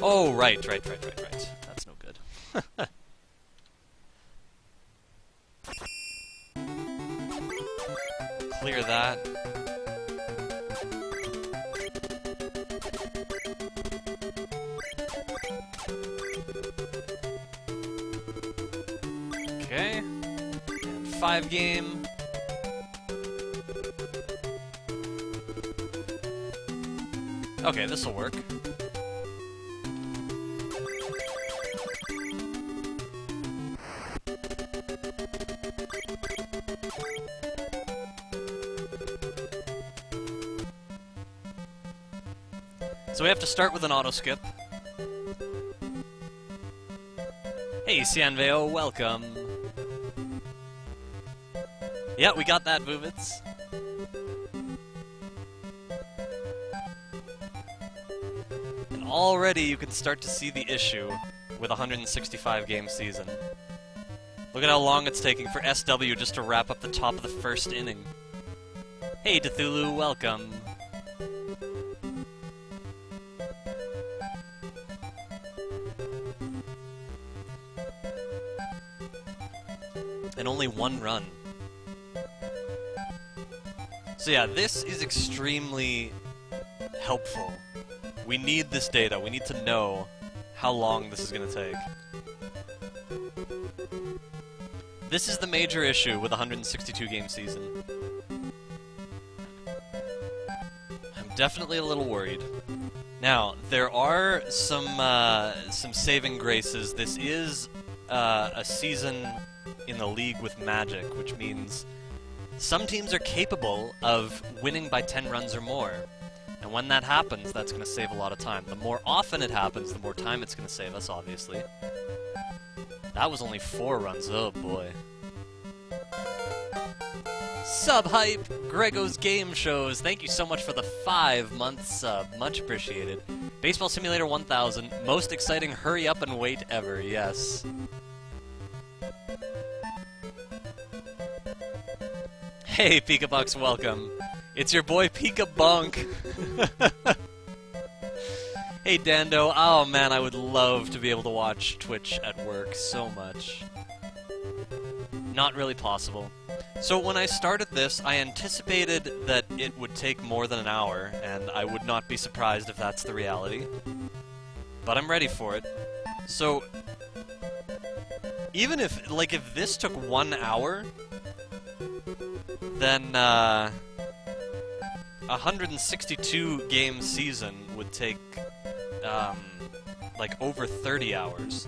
Oh, right. That's no good. Clear that. Okay. And 5 game. Okay, this'll work. So we have to start with an auto skip. Hey, Cianveo, welcome. Yeah, we got that, Vuvitz. And already you can start to see the issue with a 165-game season. Look at how long it's taking for SW just to wrap up the top of the first inning. Hey, Cthulhu, welcome. And only 1 run. So yeah, this is extremely helpful. We need this data. We need to know how long this is going to take. This is the major issue with a 162-game season. I'm definitely a little worried. Now, there are some saving graces. This is a season in the league with Magic, which means some teams are capable of winning by 10 runs or more. And when that happens, that's going to save a lot of time. The more often it happens, the more time it's going to save us, obviously. That was only 4 runs. Oh, boy. Sub-hype! Grego's Game Shows. Thank you so much for the 5-month sub. Much appreciated. Baseball Simulator 1000. Most exciting hurry up and wait ever. Yes. Hey, Pikabucks, welcome. It's your boy Pika Bonk. Hey, Dando. Oh, man, I would love to be able to watch Twitch at work so much. Not really possible. So when I started this, I anticipated that it would take more than an hour, and I would not be surprised if that's the reality. But I'm ready for it. So, even if, like, if this took 1 hour, then, 162-game season would take, like, over 30 hours.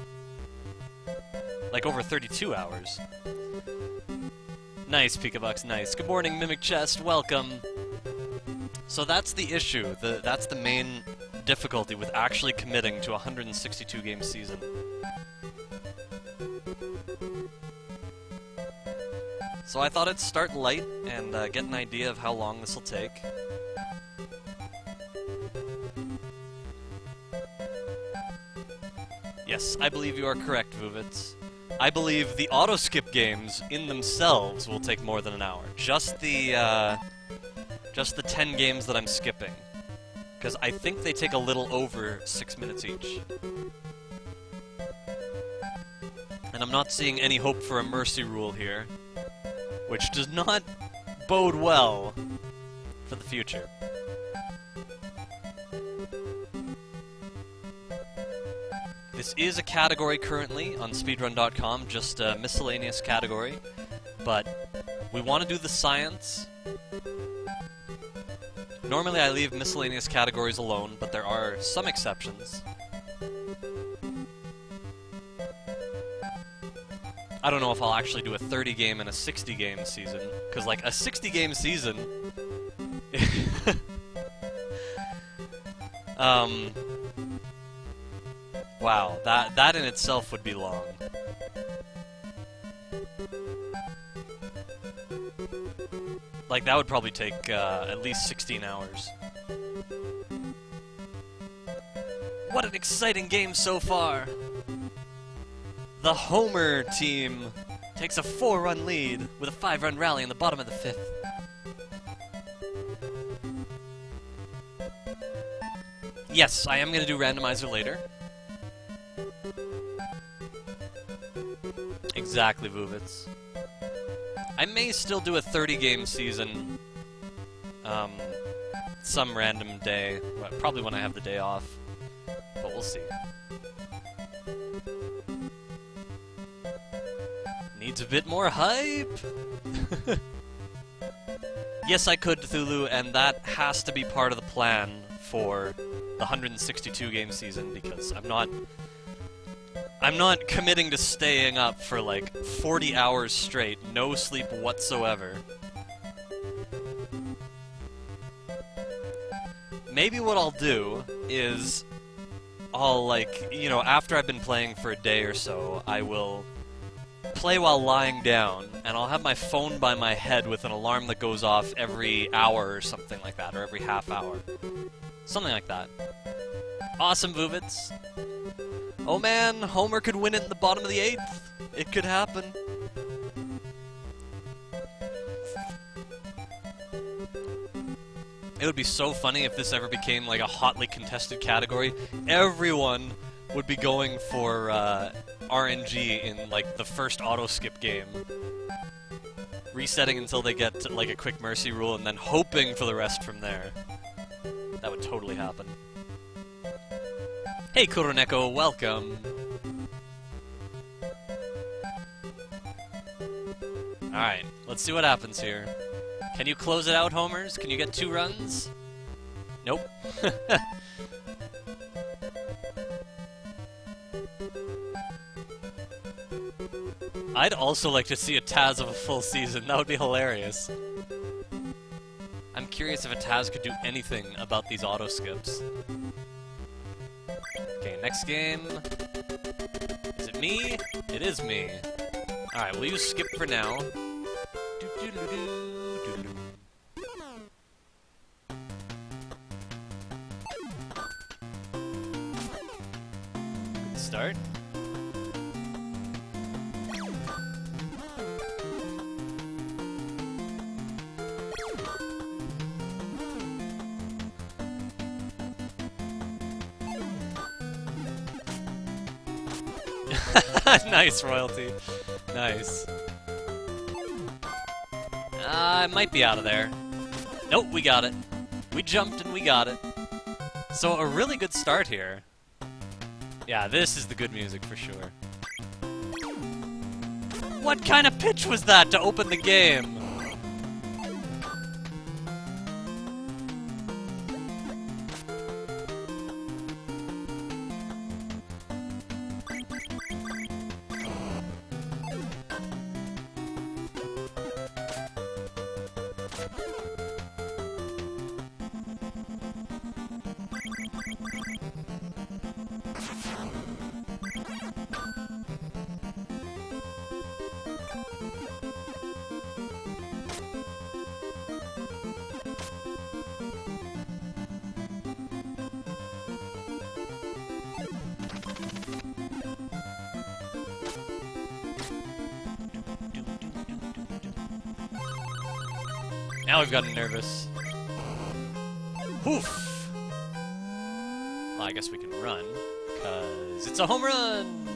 Like, over 32 hours. Nice, Pikabucks, nice. Good morning, Mimic Chest, welcome. So that's the issue. That's the main difficulty with actually committing to a 162-game season. So I thought I'd start light and get an idea of how long this will take. Yes, I believe you are correct, Vuvitz. I believe the auto-skip games in themselves will take more than an hour. Just the 10 games that I'm skipping. Because I think they take a little over 6 minutes each. And I'm not seeing any hope for a mercy rule here, which does not bode well for the future. This is a category currently on speedrun.com, just a miscellaneous category, but we want to do the science. Normally I leave miscellaneous categories alone, but there are some exceptions. I don't know if I'll actually do a 30-game and a 60-game season, because, like, a 60-game season... Wow, that in itself would be long. Like, that would probably take at least 16 hours. What an exciting game so far! The Homer team takes a 4-run lead with a 5-run rally in the bottom of the 5th. Yes, I am going to do randomizer later. Exactly, Vuvitz. I may still do a 30-game season some random day, probably when I have the day off, but we'll see. Needs a bit more hype! Yes, I could, Cthulhu, and that has to be part of the plan for the 162-game season, because I'm not committing to staying up for like 40 hours straight, no sleep whatsoever. Maybe what I'll do is I'll, like, you know, after I've been playing for a day or so, I will play while lying down, and I'll have my phone by my head with an alarm that goes off every hour or something like that, or every half hour. Something like that. Awesome, Vuvitz. Oh man, Homer could win it in the bottom of the 8th. It could happen. It would be so funny if this ever became like a hotly contested category. Everyone would be going for RNG in like the first auto skip game. Resetting until they get to, like a quick mercy rule and then hoping for the rest from there. That would totally happen. Hey Kuroneko, welcome! Alright, let's see what happens here. Can you close it out, Homers? Can you get 2 runs? Nope. I'd also like to see a Taz of a full season. That would be hilarious. I'm curious if a Taz could do anything about these auto skips. Okay, next game. Is it me? It is me. Alright, we'll use skip for now. Good start. Nice, Royalty. Nice. I might be out of there. Nope, we got it. We jumped and we got it. So a really good start here. Yeah, this is the good music for sure. What kind of pitch was that to open the game? Now we've gotten nervous. Poof! Well, I guess we can run, because it's a home run!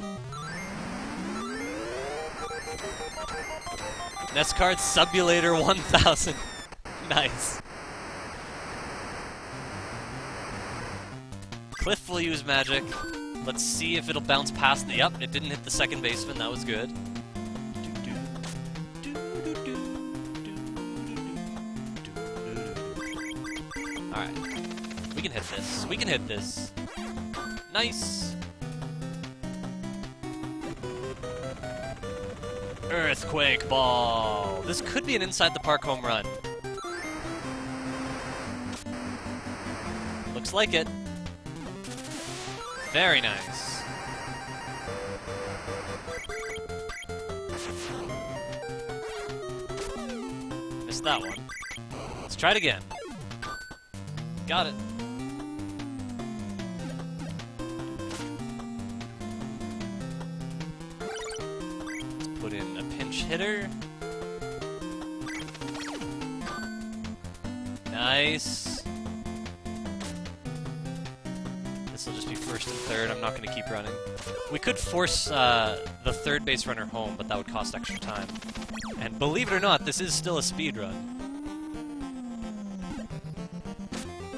Nescard Subulator 1000. Nice. Cliff will use magic. Let's see if it'll bounce past the... Yep, it didn't hit the second baseman. That was good. Alright. We can hit this. We can hit this. Nice! Earthquake Ball! This could be an inside-the-park home run. Looks like it. Very nice. Missed that one. Let's try it again. Got it. Let's put in a pinch hitter. Nice. This will just be first and third. I'm not going to keep running. We could force the third base runner home, but that would cost extra time. And believe it or not, this is still a speed run.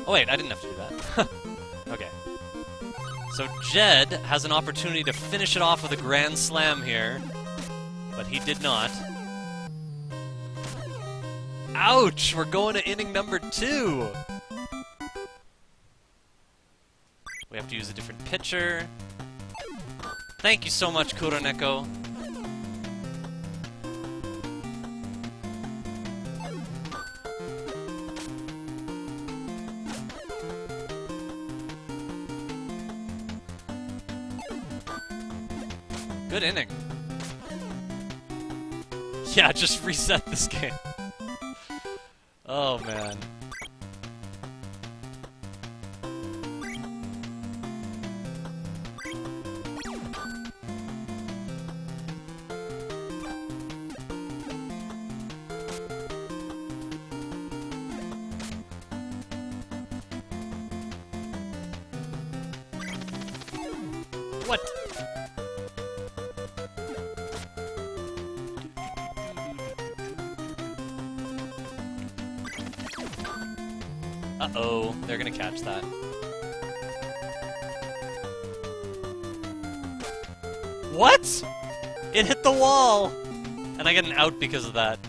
Oh wait, I didn't have to do that. Okay. So Jed has an opportunity to finish it off with a grand slam here, but he did not. Ouch! We're going to inning number 2! We have to use a different pitcher. Thank you so much, Kuroneko. Good inning. Yeah, just reset this game. Oh, man. What? Uh-oh, they're gonna catch that. What? It hit the wall! And I get an out because of that.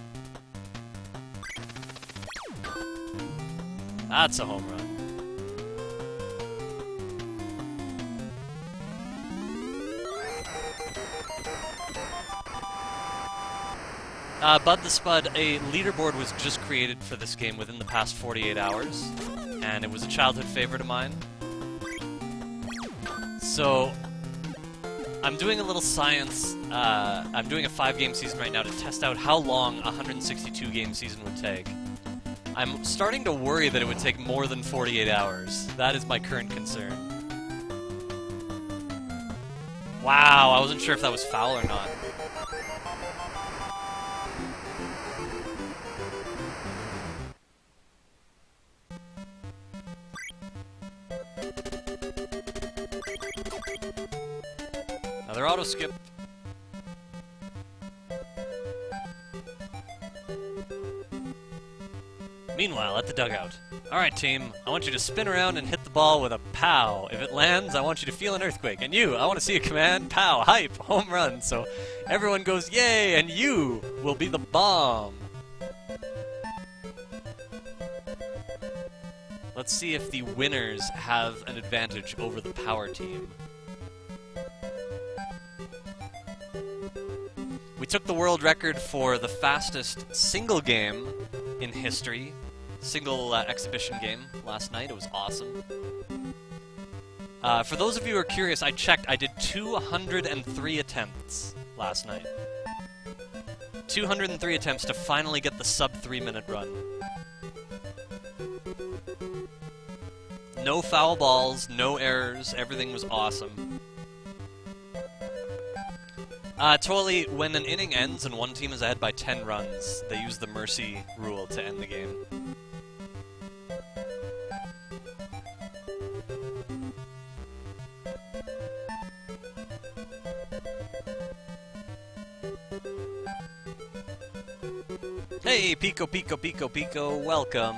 That's a home run. Bud the Spud, a leaderboard was just created for this game within the past 48 hours, and it was a childhood favorite of mine. So, I'm doing a little science. I'm doing a 5-game season right now to test out how long a 162-game season would take. I'm starting to worry that it would take more than 48 hours. That is my current concern. Wow, I wasn't sure if that was foul or not. Another auto skip. Meanwhile, at the dugout. Alright, team, I want you to spin around and hit the ball with a pow. If it lands, I want you to feel an earthquake. And you, I want to see a command, pow, hype, home run. So everyone goes, yay, and you will be the bomb. Let's see if the winners have an advantage over the power team. We took the world record for the fastest single game in history. Single exhibition game last night. It was awesome. For those of you who are curious, I checked. I did 203 attempts last night. 203 attempts to finally get the sub 3-minute run. No foul balls, no errors, everything was awesome. Totally, when an inning ends and one team is ahead by 10 runs, they use the mercy rule to end the game. Hey, Pico, Pico, Pico, Pico, welcome.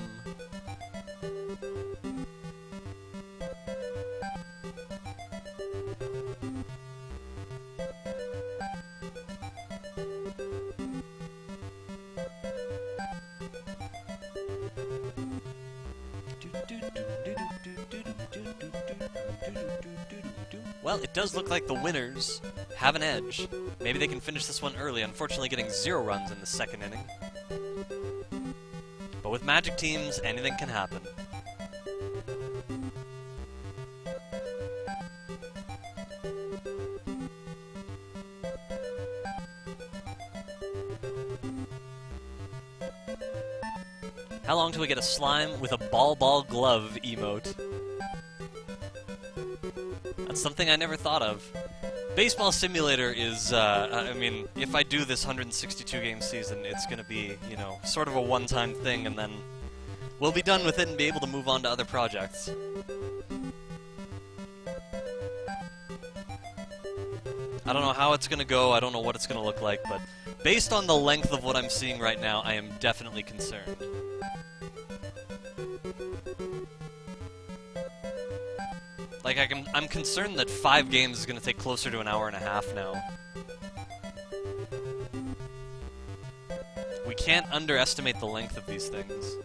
Well, it does look like the winners have an edge. Maybe they can finish this one early, unfortunately getting 0 runs in the second inning. But with Magic teams, anything can happen. How long till we get a slime with a ball glove emote? That's something I never thought of. Baseball Simulator is, I mean, if I do this 162-game season, it's gonna be, you know, sort of a one-time thing, and then we'll be done with it and be able to move on to other projects. I don't know how it's gonna go, I don't know what it's gonna look like, but based on the length of what I'm seeing right now, I am definitely concerned. Like, I'm concerned that 5 games is gonna take closer to an hour and a half now. We can't underestimate the length of these things.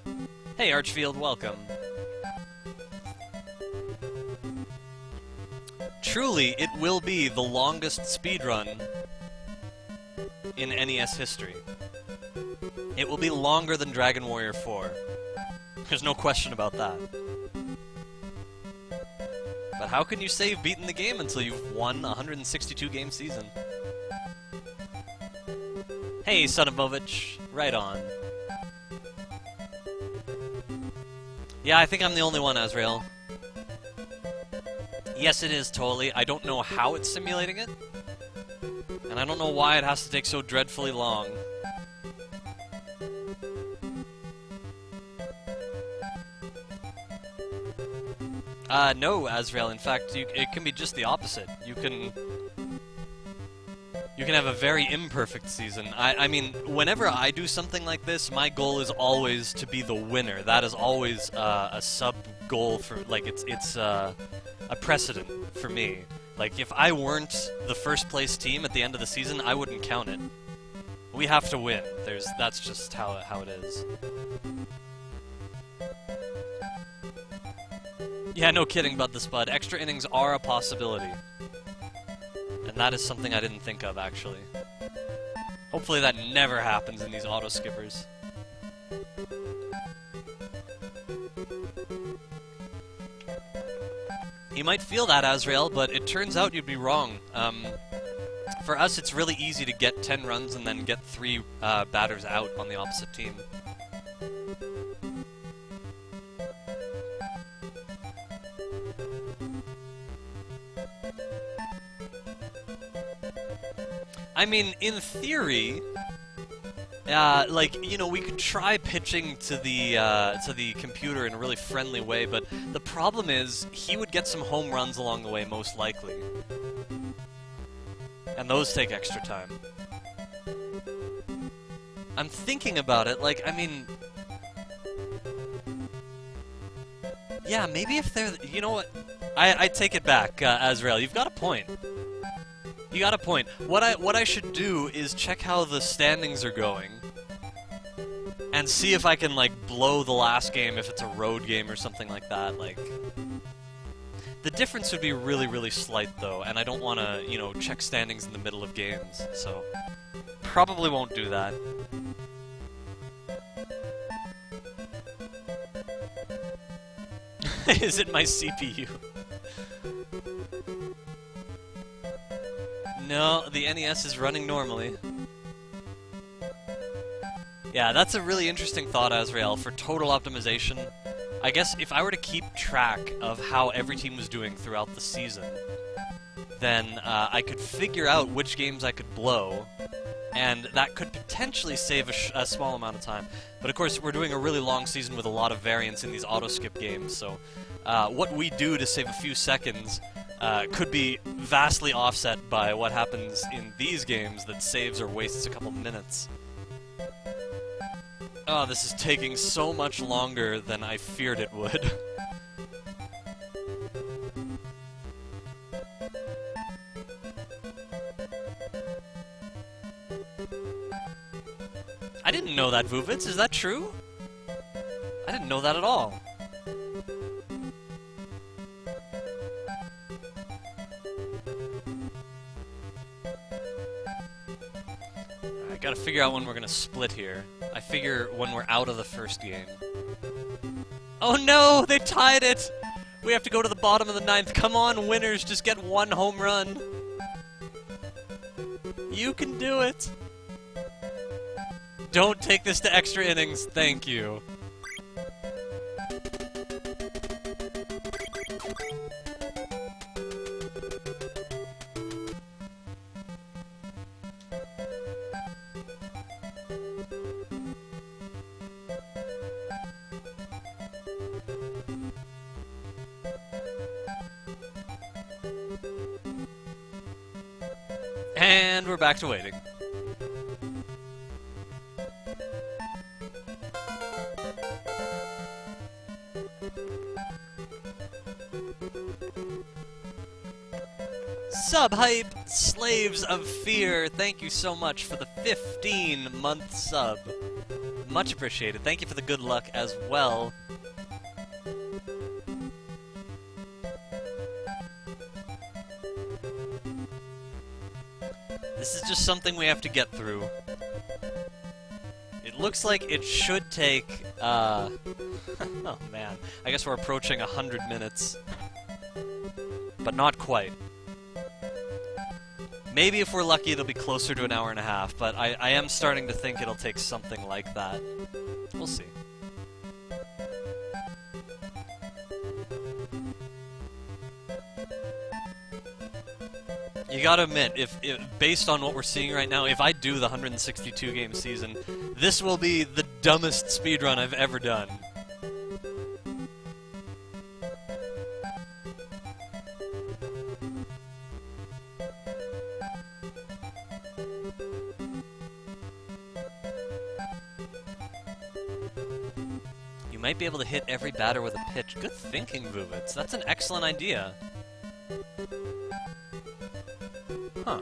Hey, Archfield, welcome. Truly, it will be the longest speedrun in NES history. It will be longer than Dragon Warrior 4. There's no question about that. But how can you say you've beaten the game until you've won a 162-game season? Hey, son of Movich. Right on. Yeah, I think I'm the only one, Azrael. Yes, it is, totally. I don't know how it's simulating it. And I don't know why it has to take so dreadfully long. No, Azrael. In fact, it can be just the opposite. You can have a very imperfect season. I mean, whenever I do something like this, my goal is always to be the winner. That is always a sub-goal for, like, it's a precedent for me. Like, if I weren't the first-place team at the end of the season, I wouldn't count it. We have to win. That's just how it is. Yeah, no kidding, Bud the Spud. Extra innings are a possibility. And that is something I didn't think of, actually. Hopefully that never happens in these auto-skippers. You might feel that, Azrael, but it turns out you'd be wrong. For us, it's really easy to get 10 runs and then get 3 batters out on the opposite team. I mean, in theory, like, you know, we could try pitching to the computer in a really friendly way, but the problem is he would get some home runs along the way, most likely. And those take extra time. I'm thinking about it, like, I mean... Yeah, maybe if they're... You know what? I take it back, Azrael. You've got a point. You got a point. What I should do is check how the standings are going, and see if I can, like, blow the last game if it's a road game or something like that. Like, the difference would be really, really slight, though, and I don't want to, you know, check standings in the middle of games, so probably won't do that. Is it my CPU? No, the NES is running normally. Yeah, that's a really interesting thought, Azrael, for total optimization. I guess if I were to keep track of how every team was doing throughout the season, then I could figure out which games I could blow, and that could potentially save a small amount of time. But of course, we're doing a really long season with a lot of variance in these auto-skip games, so what we do to save a few seconds could be vastly offset by what happens in these games that saves or wastes a couple minutes. Oh, this is taking so much longer than I feared it would. I didn't know that, Vuvitz. Is that true? I didn't know that at all. I gotta figure out when we're gonna split here. I figure when we're out of the first game. Oh no! They tied it! We have to go to the bottom of the 9th. Come on, winners, just get 1 home run. You can do it! Don't take this to extra innings, thank you. And we're back to waiting. Subhype Slaves of Fear, thank you so much for the 15-month sub. Much appreciated. Thank you for the good luck as well. This is just something we have to get through. It looks like it should take, oh man. I guess we're approaching 100 minutes. But not quite. Maybe if we're lucky it'll be closer to an hour and a half, but I am starting to think it'll take something like that. We'll see. You gotta admit, if based on what we're seeing right now, if I do the 162 game season, this will be the dumbest speedrun I've ever done. You might be able to hit every batter with a pitch. Good thinking, Vuvits. That's an excellent idea. Huh.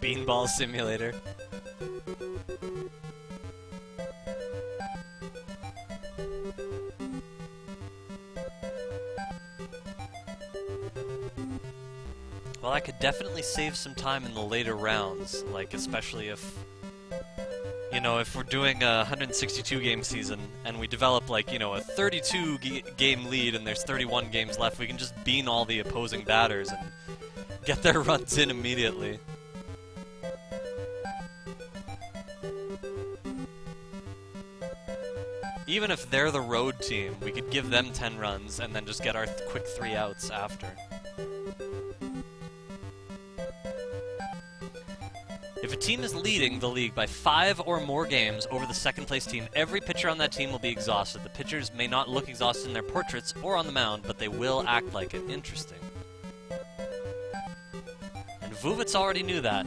Beanball Simulator. Well, I could definitely save some time in the later rounds, like especially if, you know, if we're doing a 162 game season and we develop like, you know, a 32 game lead and there's 31 games left, we can just bean all the opposing batters and get their runs in immediately. Even if they're the road team, we could give them 10 runs and then just get our quick 3 outs after. If a team is leading the league by 5 or more games over the second place team, every pitcher on that team will be exhausted. The pitchers may not look exhausted in their portraits or on the mound, but they will act like it. Interesting. And Vuvits already knew that.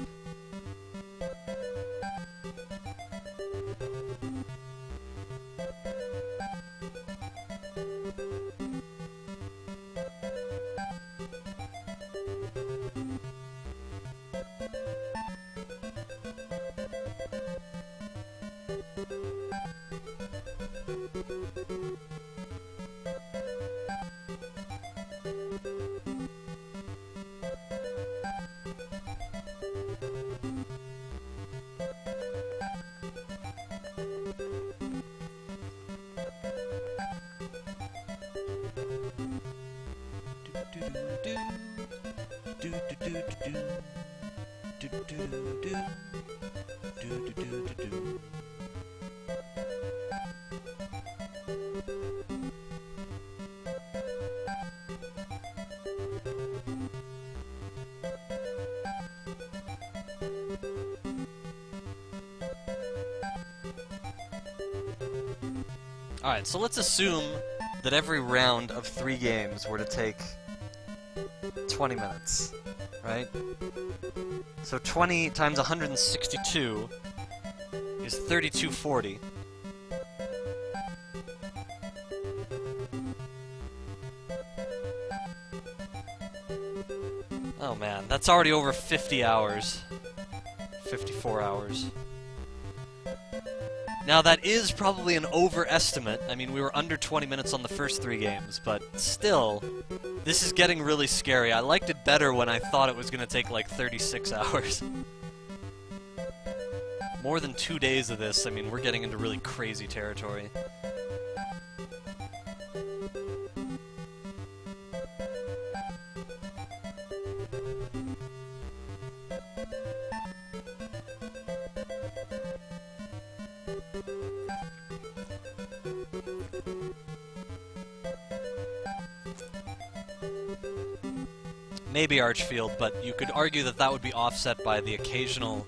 Alright, so let's assume that every round of 3 games were to take 20 minutes, right? So 20 times 162 is 3240. Oh man, that's already over 50 hours. 54 hours. Now that is probably an overestimate. I mean, we were under 20 minutes on the first 3 games, but still, this is getting really scary. I liked it better when I thought it was going to take like 36 hours. More than 2 days of this, I mean, we're getting into really crazy territory. maybe Archfield, but you could argue that that would be offset by the occasional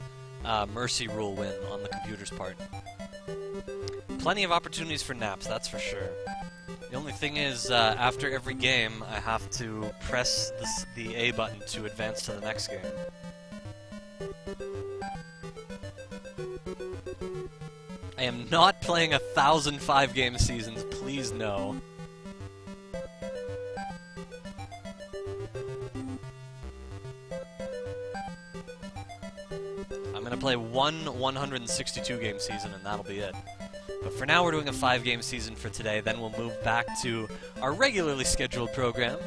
Mercy Rule win on the computer's part. Plenty of opportunities for naps, that's for sure. The only thing is, after every game, I have to press the A button to advance to the next game. I am not playing 1,005 game seasons, please no. I'm gonna play one 162 game season and that'll be it. But for now we're doing a 5-game season for today, then we'll move back to our regularly scheduled program.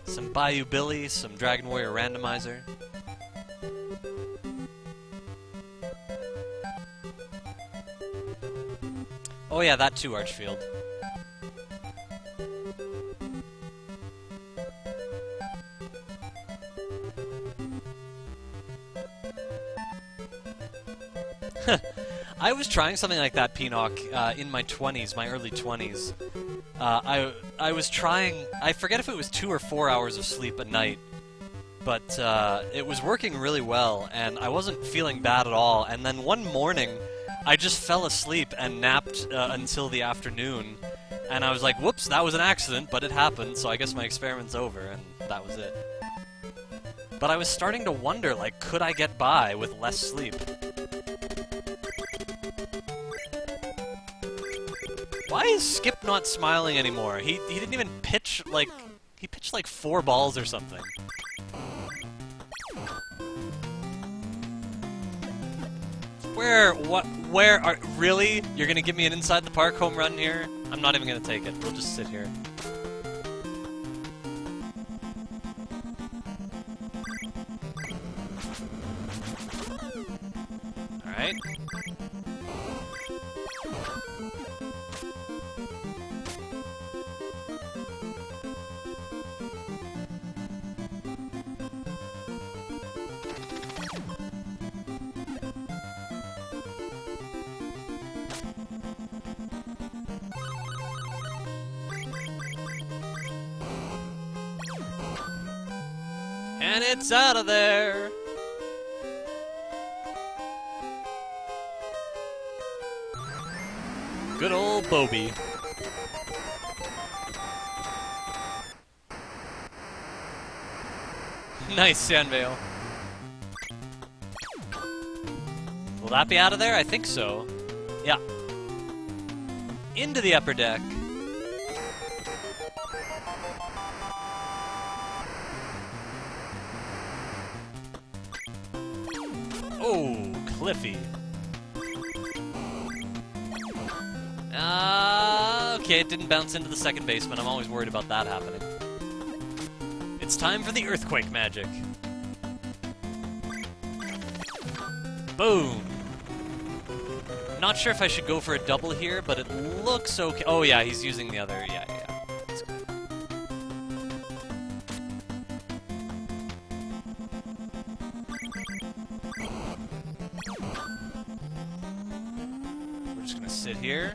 Some Bayou Billy, some Dragon Warrior Randomizer. Oh yeah, that too, Archfield. I was trying something like that, Pinocch, in my 20s, my early 20s. I was trying, I forget if it was 2 or 4 hours of sleep a night, but it was working really well, and I wasn't feeling bad at all, and then one morning, I just fell asleep and napped until the afternoon, and I was like, whoops, that was an accident, but it happened, so I guess my experiment's over, and that was it. But I was starting to wonder, like, could I get by with less sleep? Why is Skip not smiling anymore? He didn't even pitch, like... He pitched like 4 balls or something. Where are... Really? You're gonna give me an inside the park home run here? I'm not even gonna take it. We'll just sit here. Alright. And it's out of there! Good old Bobby. Nice, Sandvale. Will that be out of there? I think so. Yeah. Into the upper deck. Oh, Cliffy. Okay, it didn't bounce into the second baseman. I'm always worried about that happening. It's time for the earthquake magic. Boom. Not sure if I should go for a double here, but it looks okay. Oh yeah, he's using the other. Yeah. That's good. We're just gonna sit here.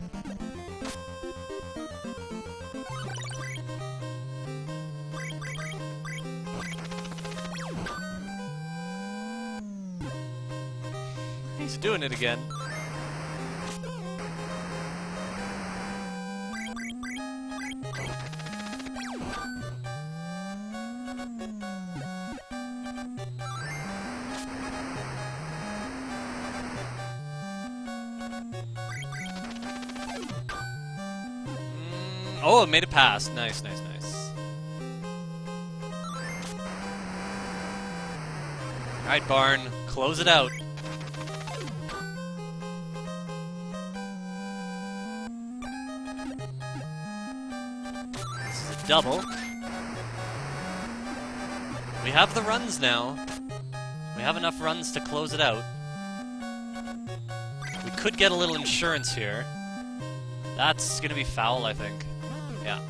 He's doing it again. Oh, it made it past. Nice. Alright, Barn. Close it out. This is a double. We have the runs now. We have enough runs to close it out. We could get a little insurance here. That's gonna be foul, I think. Yeah.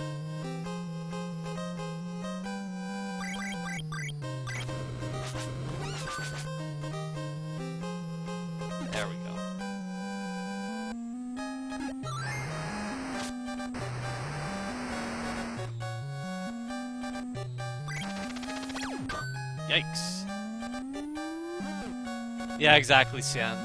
There we go. Yikes. Yeah, exactly, Sian.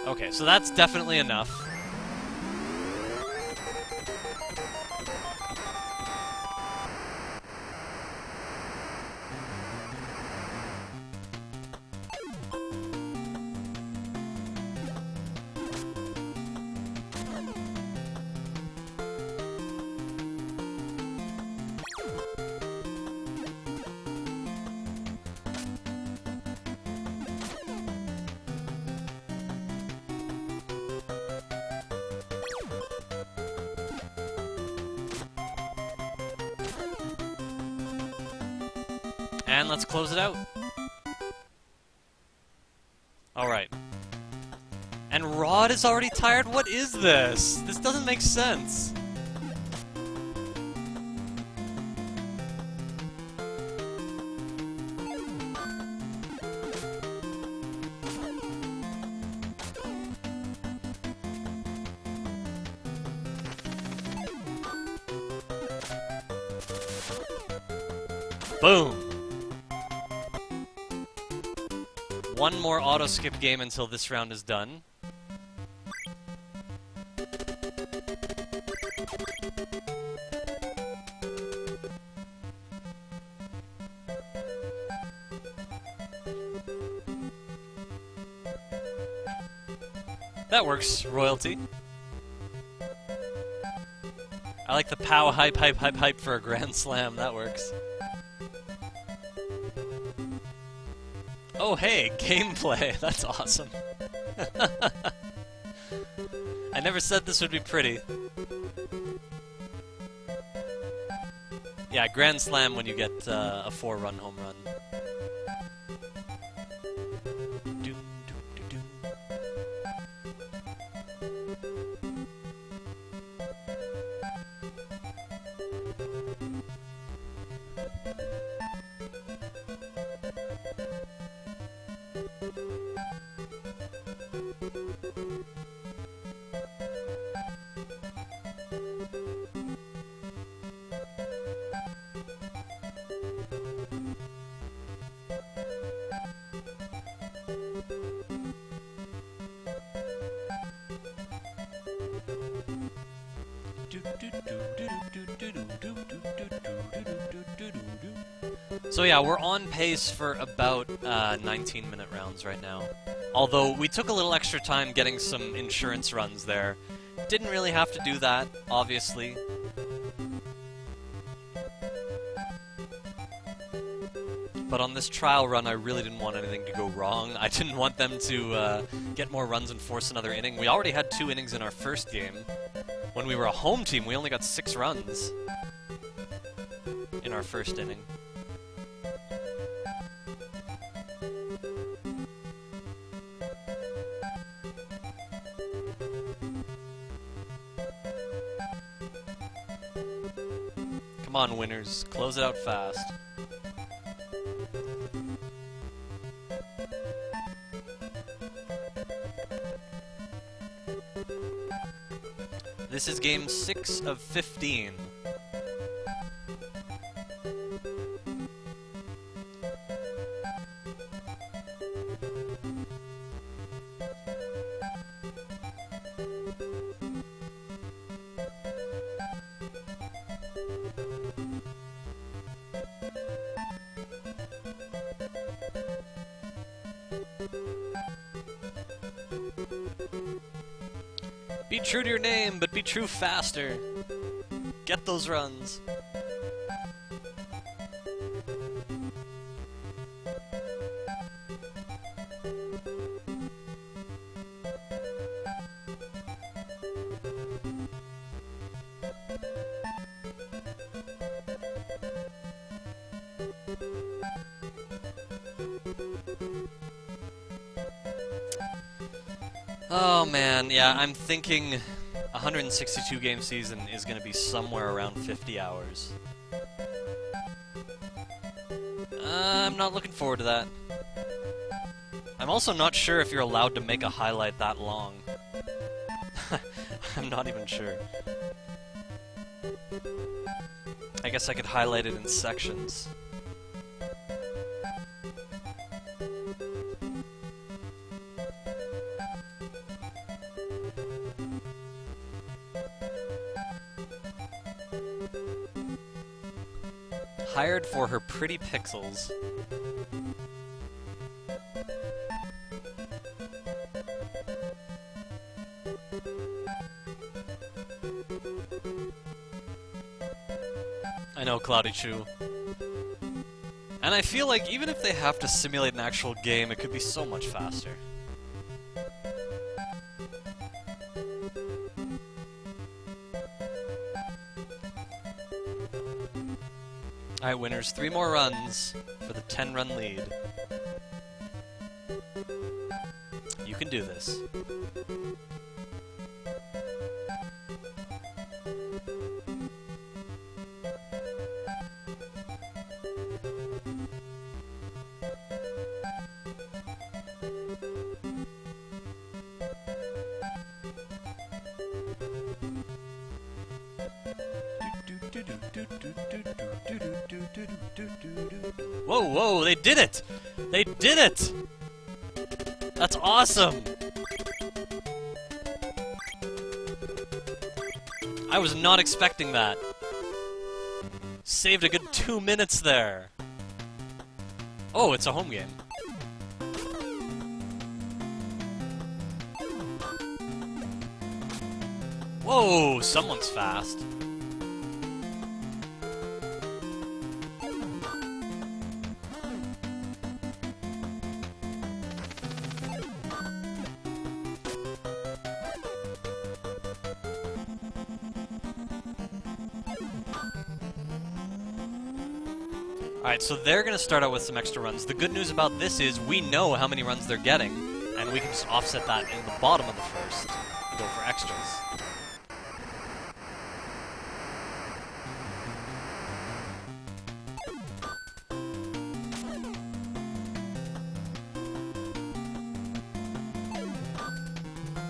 Okay, so that's definitely enough. And let's close it out. Alright. And Rod is already tired? What is this? This doesn't make sense. Boom! One more auto-skip game until this round is done. That works, Royalty. I like the pow hype hype hype hype for a Grand Slam, that works. Oh hey, gameplay! That's awesome. I never said this would be pretty. Yeah, Grand Slam when you get a 4-run home run. Doom, doom, doom, doom. So yeah, we're on pace for about 19-minute rounds right now. Although we took a little extra time getting some insurance runs there. Didn't really have to do that, obviously. But on this trial run, I really didn't want anything to go wrong. I didn't want them to get more runs and force another inning. We already had 2 innings in our first game. When we were a home team, we only got 6 runs in our first inning. Come on, winners. Close it out fast. This is game 6 of 15. Be true to your name, but be true faster. Get those runs. Oh man, yeah, I'm thinking 162 game season is going to be somewhere around 50 hours. I'm not looking forward to that. I'm also not sure if you're allowed to make a highlight that long. I'm not even sure. I guess I could highlight it in sections. Hired for her pretty pixels. I know, Cloudy Chew. And I feel like even if they have to simulate an actual game, it could be so much faster. Alright, winners, 3 more runs for the 10-run lead. You can do this. Whoa, whoa, they did it! They did it! That's awesome! I was not expecting that. Saved a good 2 minutes there. Oh, it's a home game. Whoa, someone's fast. Alright, so they're going to start out with some extra runs. The good news about this is we know how many runs they're getting, and we can just offset that in the bottom of the first and go for extras.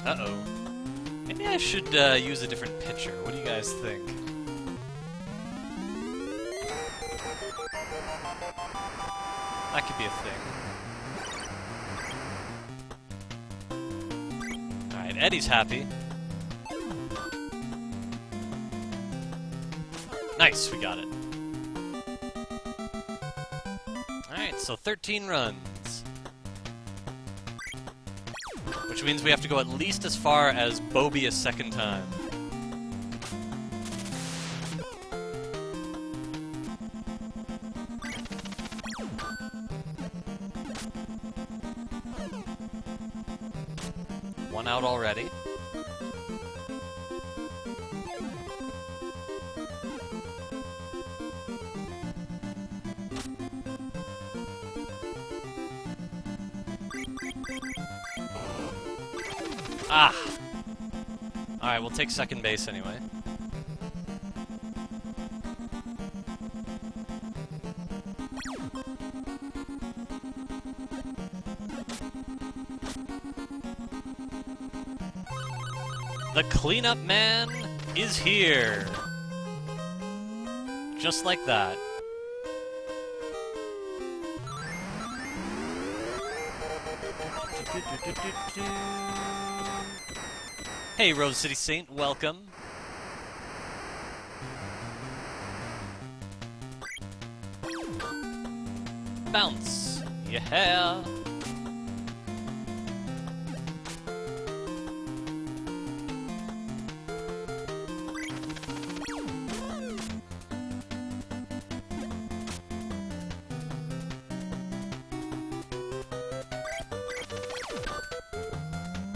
Uh-oh. Maybe I should use a different pitcher. What do you guys think? That could be a thing. Alright, Eddie's happy. Nice, we got it. Alright, so 13 runs. Which means we have to go at least as far as Bobby a second time. One out already. Ah! Alright, we'll take second base anyway. The cleanup man is here! Just like that. Hey, Rose City Saint, welcome. Bounce. Yeah.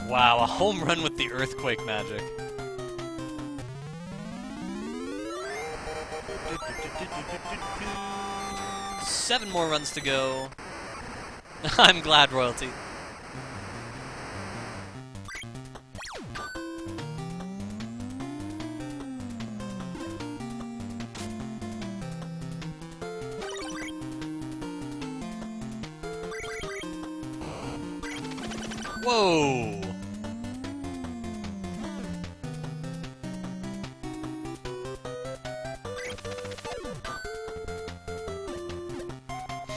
Wow, a home run with the earthquake magic. Seven more runs to go. I'm glad, Royalty. Whoa!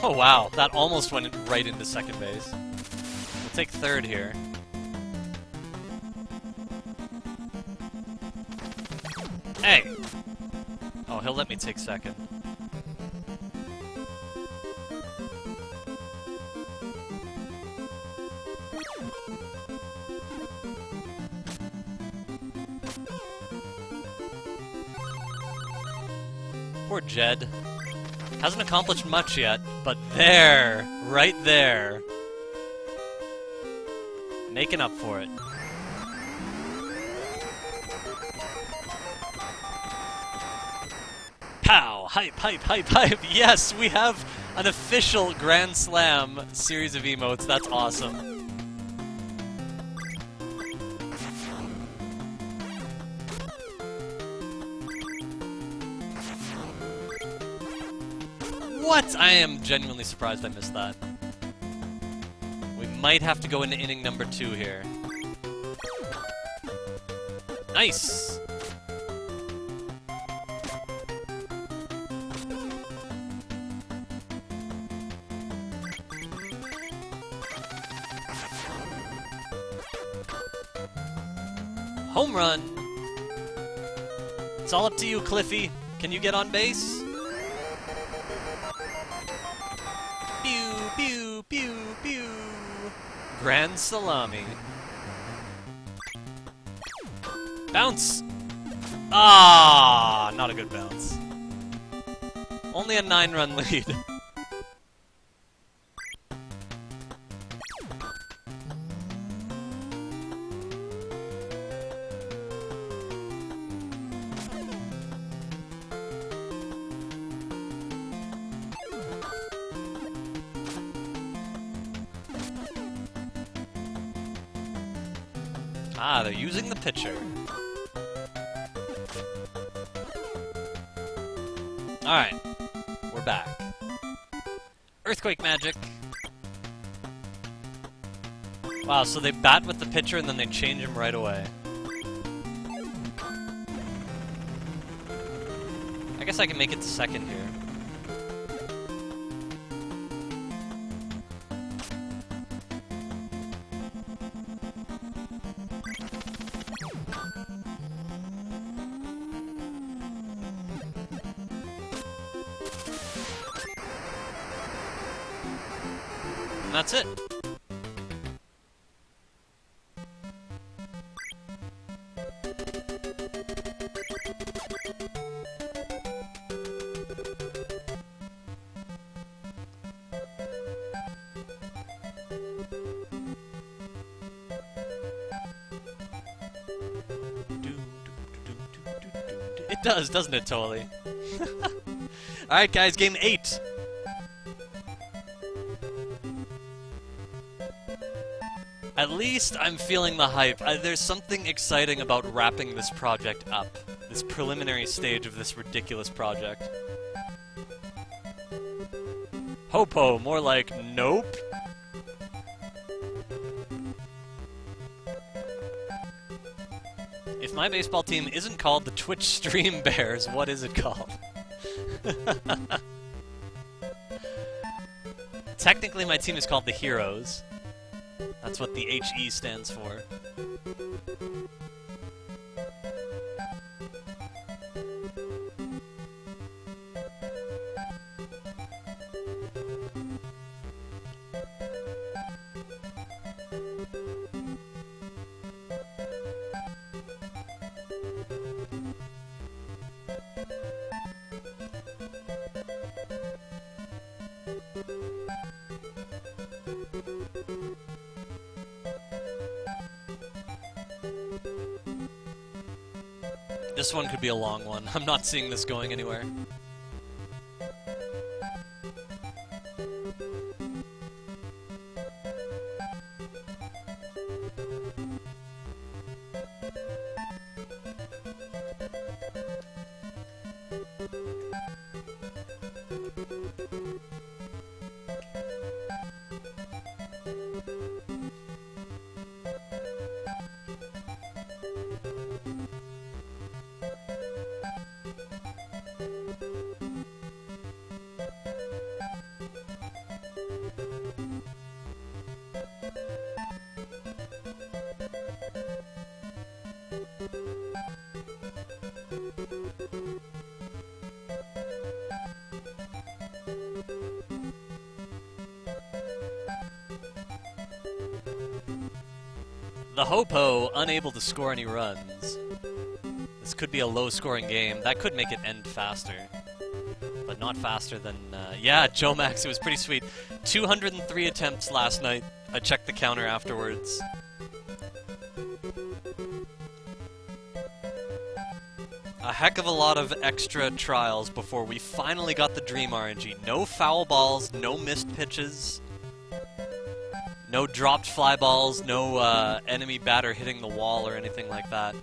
Oh wow, that almost went right into second base. We'll take third here. Hey! Oh, he'll let me take second. Poor Jed. Hasn't accomplished much yet, but there, right there, making up for it. Pow! Hype, hype, hype, hype! Yes, we have an official Grand Slam series of emotes. That's awesome. What? I am genuinely surprised I missed that. We might have to go into inning number 2 here. Nice! Home run! It's all up to you, Cliffy. Can you get on base? Pew, pew, pew, pew. Grand salami. Bounce! Ah, not a good bounce. Only a 9-run lead. Ah, they're using the pitcher. Alright, we're back. Earthquake magic. Wow, so they bat with the pitcher and then they change him right away. I guess I can make it to second here. And that's it. It does, doesn't it, totally? Alright guys, game 8. At least I'm feeling the hype. There's something exciting about wrapping this project up. This preliminary stage of this ridiculous project. Hopo, more like nope. If my baseball team isn't called the Twitch Stream Bears, what is it called? Technically, my team is called the Heroes. That's what the HE stands for. This one could be a long one. I'm not seeing this going anywhere. The Ho-Po unable to score any runs. This could be a low-scoring game. That could make it end faster. But not faster than... yeah, Joe Max, it was pretty sweet. 203 attempts last night. I checked the counter afterwards. A heck of a lot of extra trials before we finally got the Dream RNG. No foul balls, no missed pitches, no dropped fly balls, no enemy batter hitting the wall or anything like that.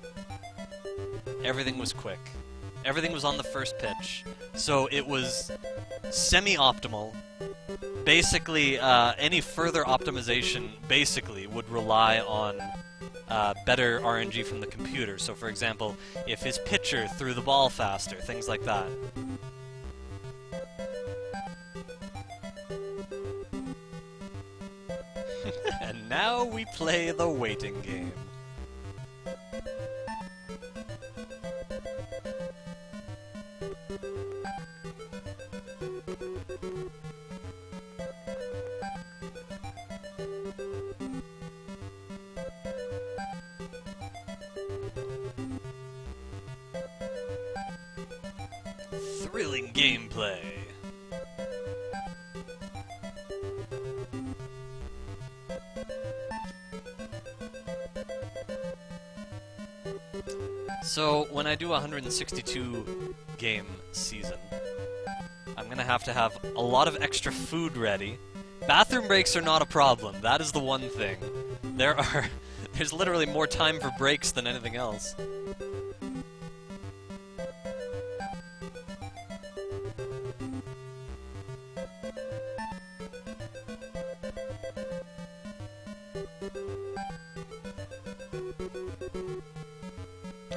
Everything was quick. Everything was on the first pitch. So it was semi-optimal. Basically, any further optimization basically would rely on better RNG from the computer. So, for example, if his pitcher threw the ball faster, things like that. And now we play the waiting game. Thrilling gameplay. So, when I do a 162 game season, I'm gonna have to have a lot of extra food ready. Bathroom breaks are not a problem, that is the one thing. There's literally more time for breaks than anything else.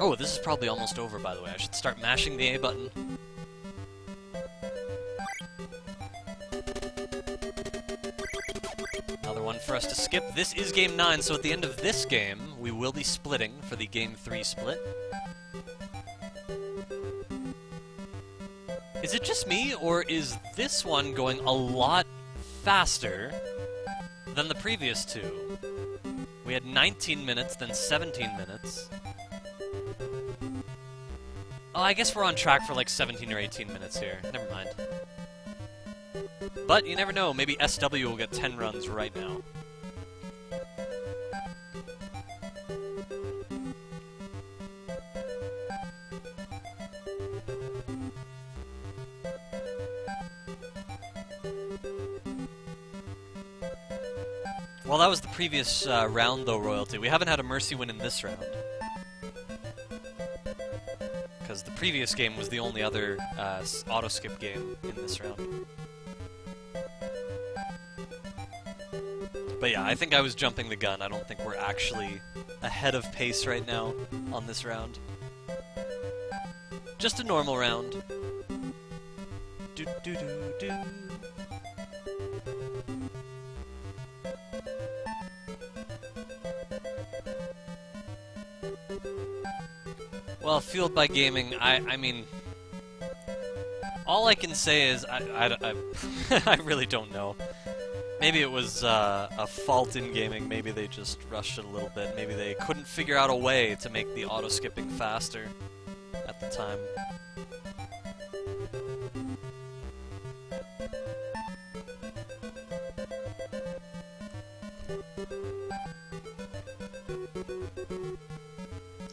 Oh, this is probably almost over, by the way. I should start mashing the A button. Another one for us to skip. This is Game 9, so at the end of this game, we will be splitting for the Game 3 split. Is it just me, or is this one going a lot faster than the previous two? We had 19 minutes, then 17 minutes. Oh, I guess we're on track for like 17 or 18 minutes here. Never mind. But you never know, maybe SW will get 10 runs right now. Well, that was the previous round, though, Royalty. We haven't had a Mercy win in this round. Because the previous game was the only other auto-skip game in this round. But yeah, I think I was jumping the gun. I don't think we're actually ahead of pace right now on this round. Just a normal round. Do-do-do-do. Well, Fueled by Gaming, I mean... All I can say is, I really don't know. Maybe it was a fault in gaming, maybe they just rushed it a little bit, maybe they couldn't figure out a way to make the auto-skipping faster at the time.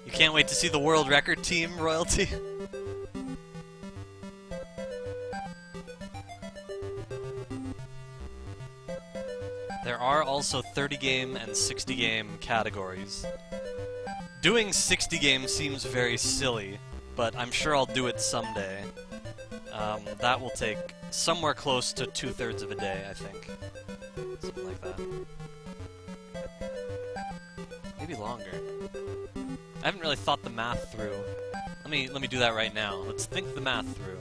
You can't wait to see the world record team, Royalty? There are also 30-game and 60-game categories. Doing 60 games seems very silly, but I'm sure I'll do it someday. That will take somewhere close to 2/3 of a day, I think. Something like that. Maybe longer. I haven't really thought the math through. Let me do that right now. Let's think the math through.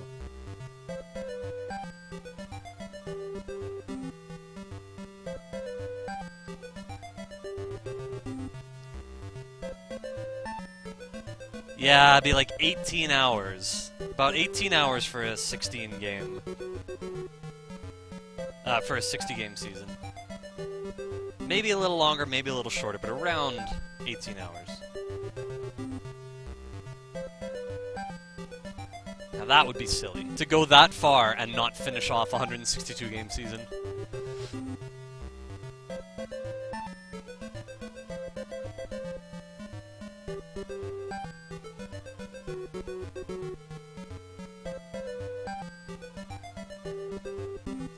Yeah, it'd be like 18 hours. About 18 hours for a 16 game. For a 60 game season. Maybe a little longer, maybe a little shorter, but around 18 hours. Now that would be silly. To go that far and not finish off a 162 game season.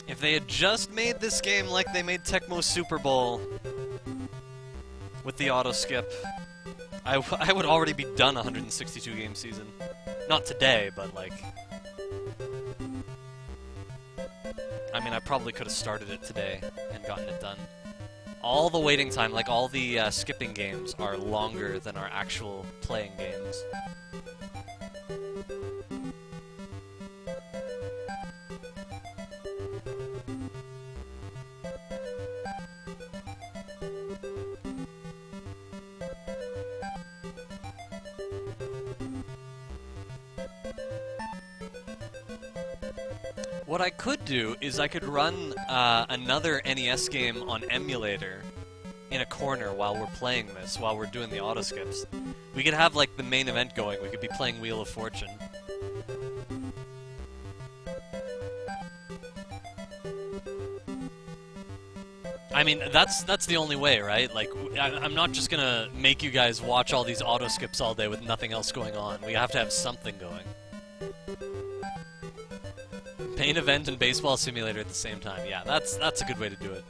If they had just made this game like they made Tecmo Super Bowl with the auto skip, I would already be done a 162 game season. Not today, but like... I mean, I probably could have started it today and gotten it done. All the waiting time, like all the skipping games, are longer than our actual playing games. What I could do is I could run another NES game on emulator in a corner while we're playing this, while we're doing the auto skips. We could have like the main event going. We could be playing Wheel of Fortune. I mean, that's the only way, right? Like, I'm not just gonna make you guys watch all these auto skips all day with nothing else going on. We have to have something going. Main event and baseball simulator at the same time. Yeah, that's a good way to do it.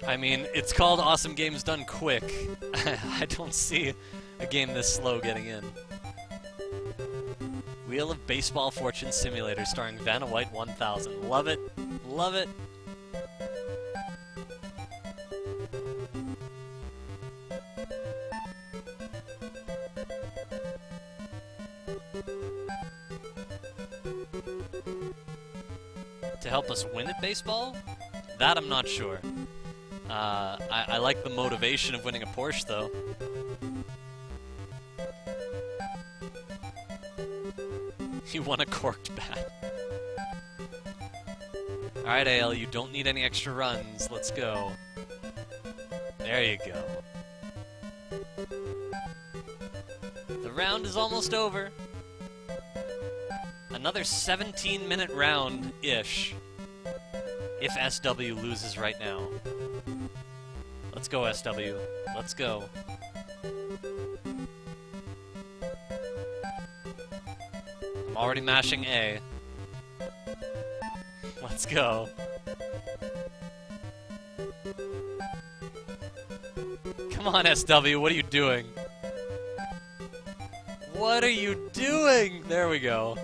I mean, it's called Awesome Games Done Quick. I don't see a game this slow getting in. Wheel of Baseball Fortune Simulator starring Vanna White 1000. Love it. Love it. To help us win at baseball? That I'm not sure. I like the motivation of winning a Porsche, though. You won a corked bat. Alright, AL, you don't need any extra runs. Let's go. There you go. The round is almost over. Another 17-minute round-ish. If SW loses right now. Let's go, SW. Let's go. I'm already mashing A. Let's go. Come on, SW, what are you doing? What are you doing? There we go.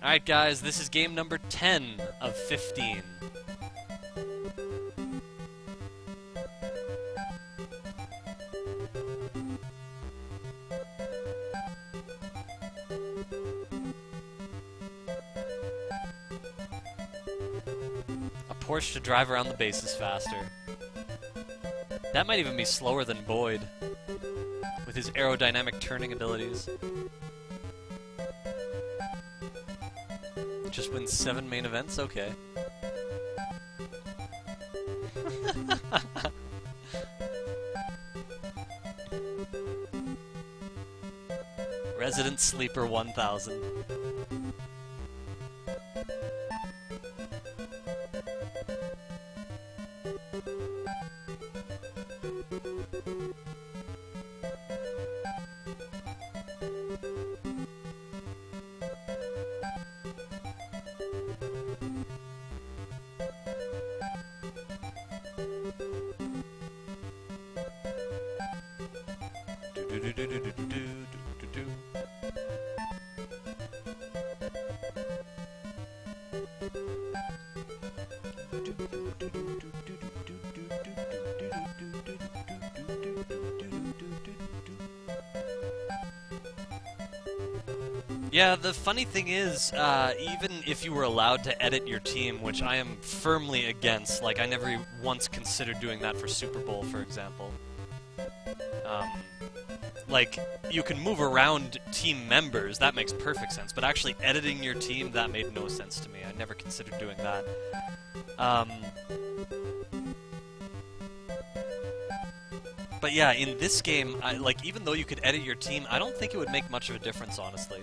Alright guys, this is game number 10 of 15. A Porsche to drive around the bases faster. That might even be slower than Boyd, with his aerodynamic turning abilities. Just wins 7 main events? Okay. Resident Sleeper 1000. Yeah, the funny thing is, even if you were allowed to edit your team, which I am firmly against, like I never once considered doing that for Super Bowl, for example. Like, you can move around team members, that makes perfect sense, but actually editing your team, that made no sense to me. I never considered doing that. But yeah, in this game, like, even though you could edit your team, I don't think it would make much of a difference, honestly.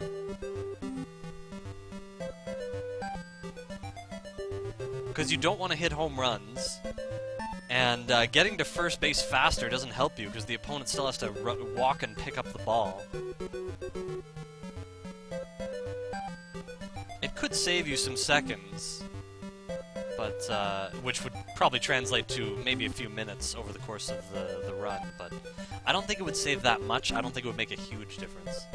Because you don't want to hit home runs, and getting to first base faster doesn't help you, because the opponent still has to walk and pick up the ball. It could save you some seconds, but which would probably translate to maybe a few minutes over the course of the run, but I don't think it would save that much. I don't think it would make a huge difference.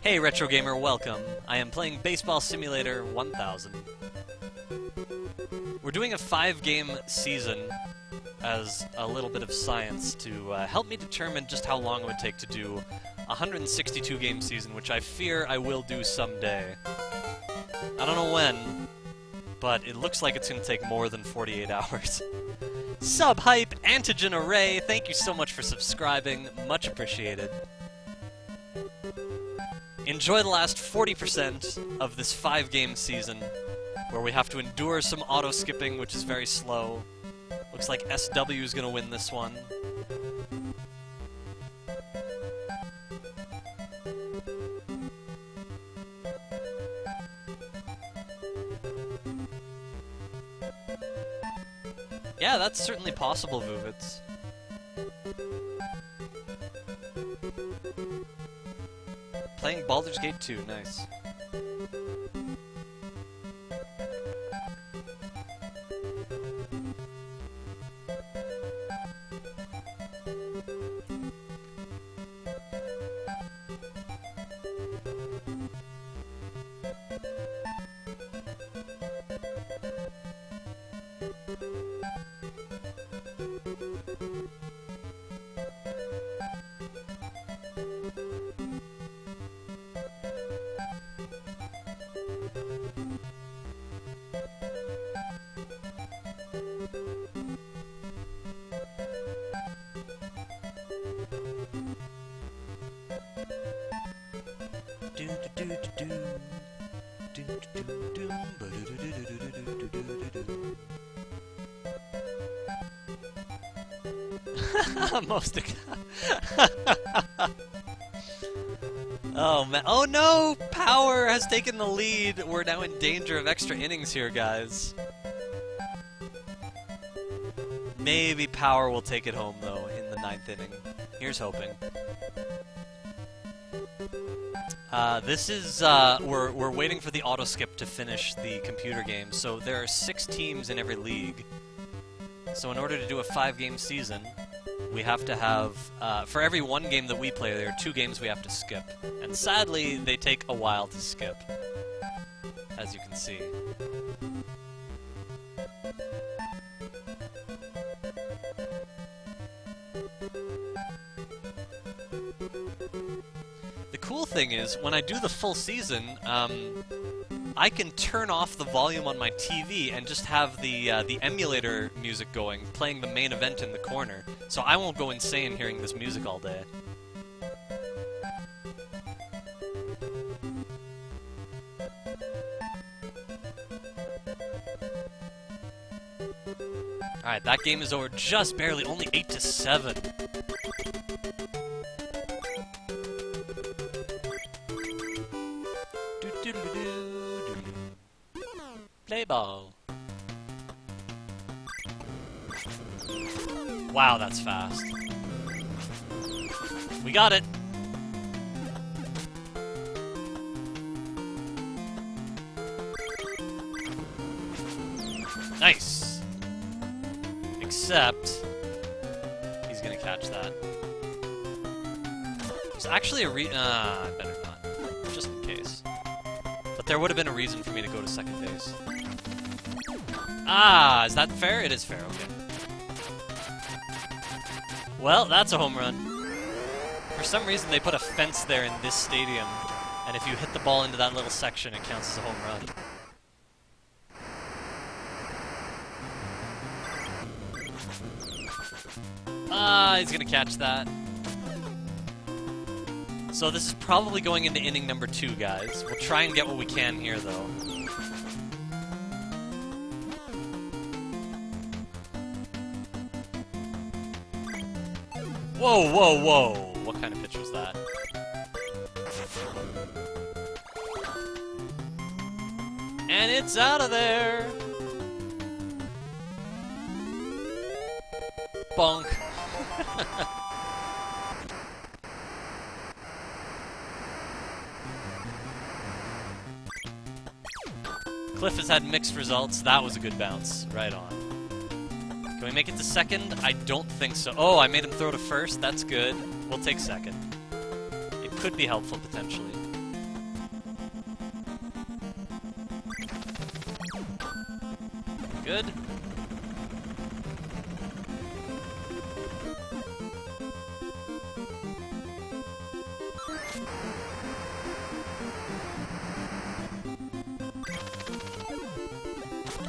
Hey Retro Gamer, welcome. I am playing Baseball Simulator 1000. We're doing a 5-game season as a little bit of science to help me determine just how long it would take to do a 162-game season, which I fear I will do someday. I don't know when, but it looks like it's going to take more than 48 hours. Sub-hype Antigen Array, thank you so much for subscribing, much appreciated. Enjoy the last 40% of this 5-game season, where we have to endure some auto-skipping, which is very slow. Looks like SW is going to win this one. Yeah, that's certainly possible, Vuvits. Playing Baldur's Gate 2, nice. Most Oh man! Oh no! Power has taken the lead. We're now in danger of extra innings here, guys. Maybe Power will take it home though in the 9th inning. Here's hoping. This is we're waiting for the auto skip to finish the computer game. So there are 6 teams in every league. So in order to do a 5-game season, we have to have, for every 1 game that we play, there are 2 games we have to skip. And sadly, they take a while to skip, as you can see. The cool thing is, when I do the full season, I can turn off the volume on my TV and just have the emulator music going, playing the main event in the corner. So I won't go insane hearing this music all day. Alright, that game is over just barely, only 8-7. Play ball. Wow, that's fast. We got it. Nice. Except he's gonna catch that. There's actually a I better not, just in case. But there would have been a reason for me to go to second base. Ah, is that fair? It is fair, okay. Well, that's a home run. For some reason, they put a fence there in this stadium, and if you hit the ball into that little section, it counts as a home run. Ah, he's gonna catch that. So this is probably going into inning number 2, guys. We'll try and get what we can here, though. Whoa, whoa, whoa! What kind of pitch was that? And it's out of there! Bonk. Cliff has had mixed results. That was a good bounce. Right on. Can we make it to second? I don't think so. Oh, I made him throw to first. That's good. We'll take second. It could be helpful, potentially. Good.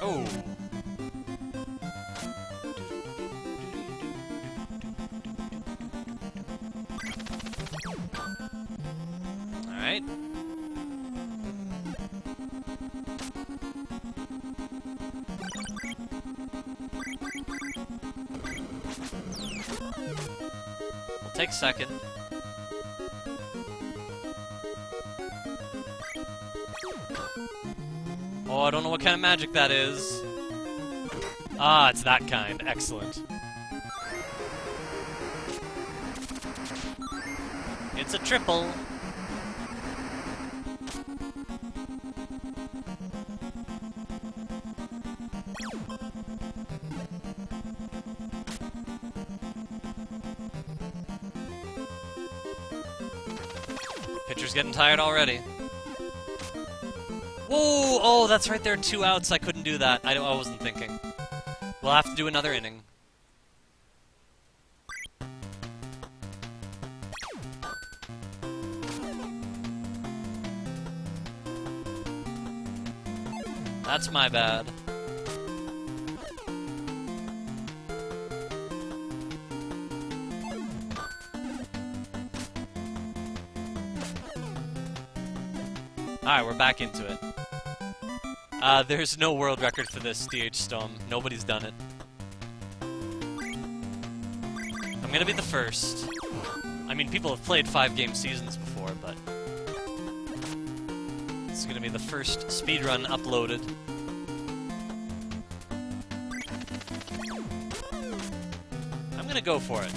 Oh. All right. We'll take second. Oh, I don't know what kind of magic that is. Ah, it's that kind. Excellent. It's a triple. Pitcher's getting tired already. Whoa! Oh, that's right there. 2 outs. I couldn't do that. I wasn't thinking. We'll have to do another inning. That's my bad. Alright, we're back into it. There's no world record for this, DH Stom. Nobody's done it. I'm gonna be the first. I mean, people have played 5-game seasons before, but... this is gonna be the first speedrun uploaded. I'm gonna go for it.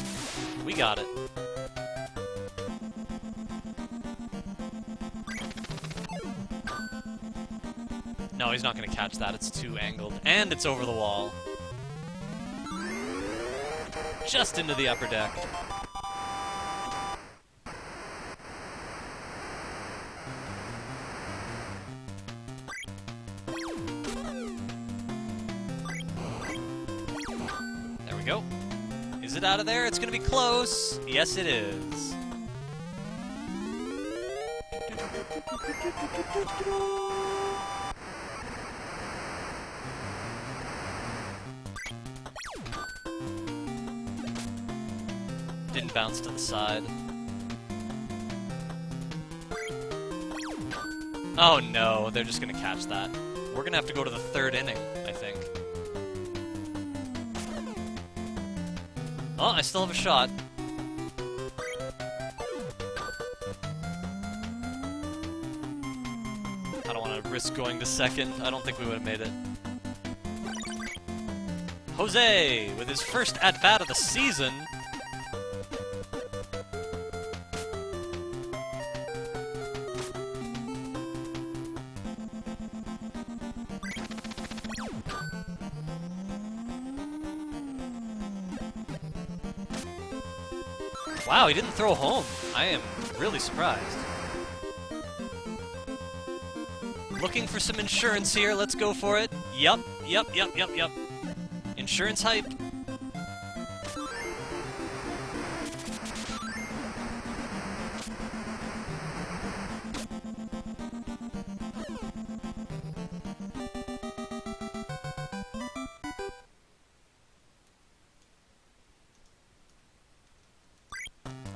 We got it. No, he's not going to catch that. It's too angled. And it's over the wall. Just into the upper deck. There we go. Is it out of there? It's going to be close. Yes, it is. Didn't bounce to the side. Oh no, they're just gonna catch that. We're gonna have to go to the 3rd inning, I think. Oh, I still have a shot. I don't want to risk going to second. I don't think we would have made it. Jose, with his first at-bat of the season. Wow, he didn't throw home. I am really surprised. Looking for some insurance here. Let's go for it. Yup. Insurance hype.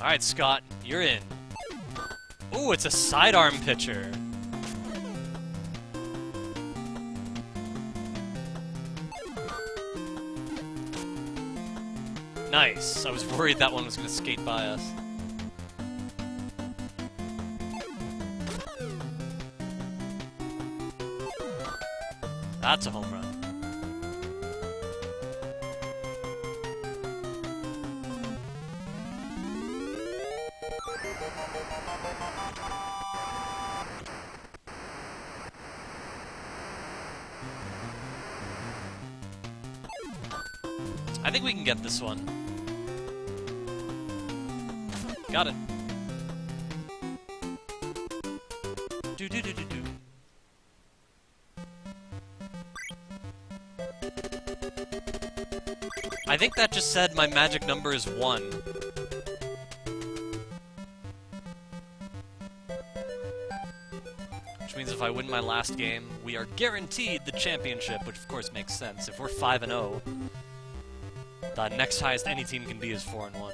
Alright, Scott, you're in. Ooh, it's a sidearm pitcher. Nice. I was worried that one was going to skate by us. That's a home run. I think we can get this one. Got it. Do-do-do-do-do. I think that just said my magic number is 1. Which means if I win my last game, we are guaranteed the championship, which of course makes sense. If we're 5-0, the next highest any team can be is 4-1.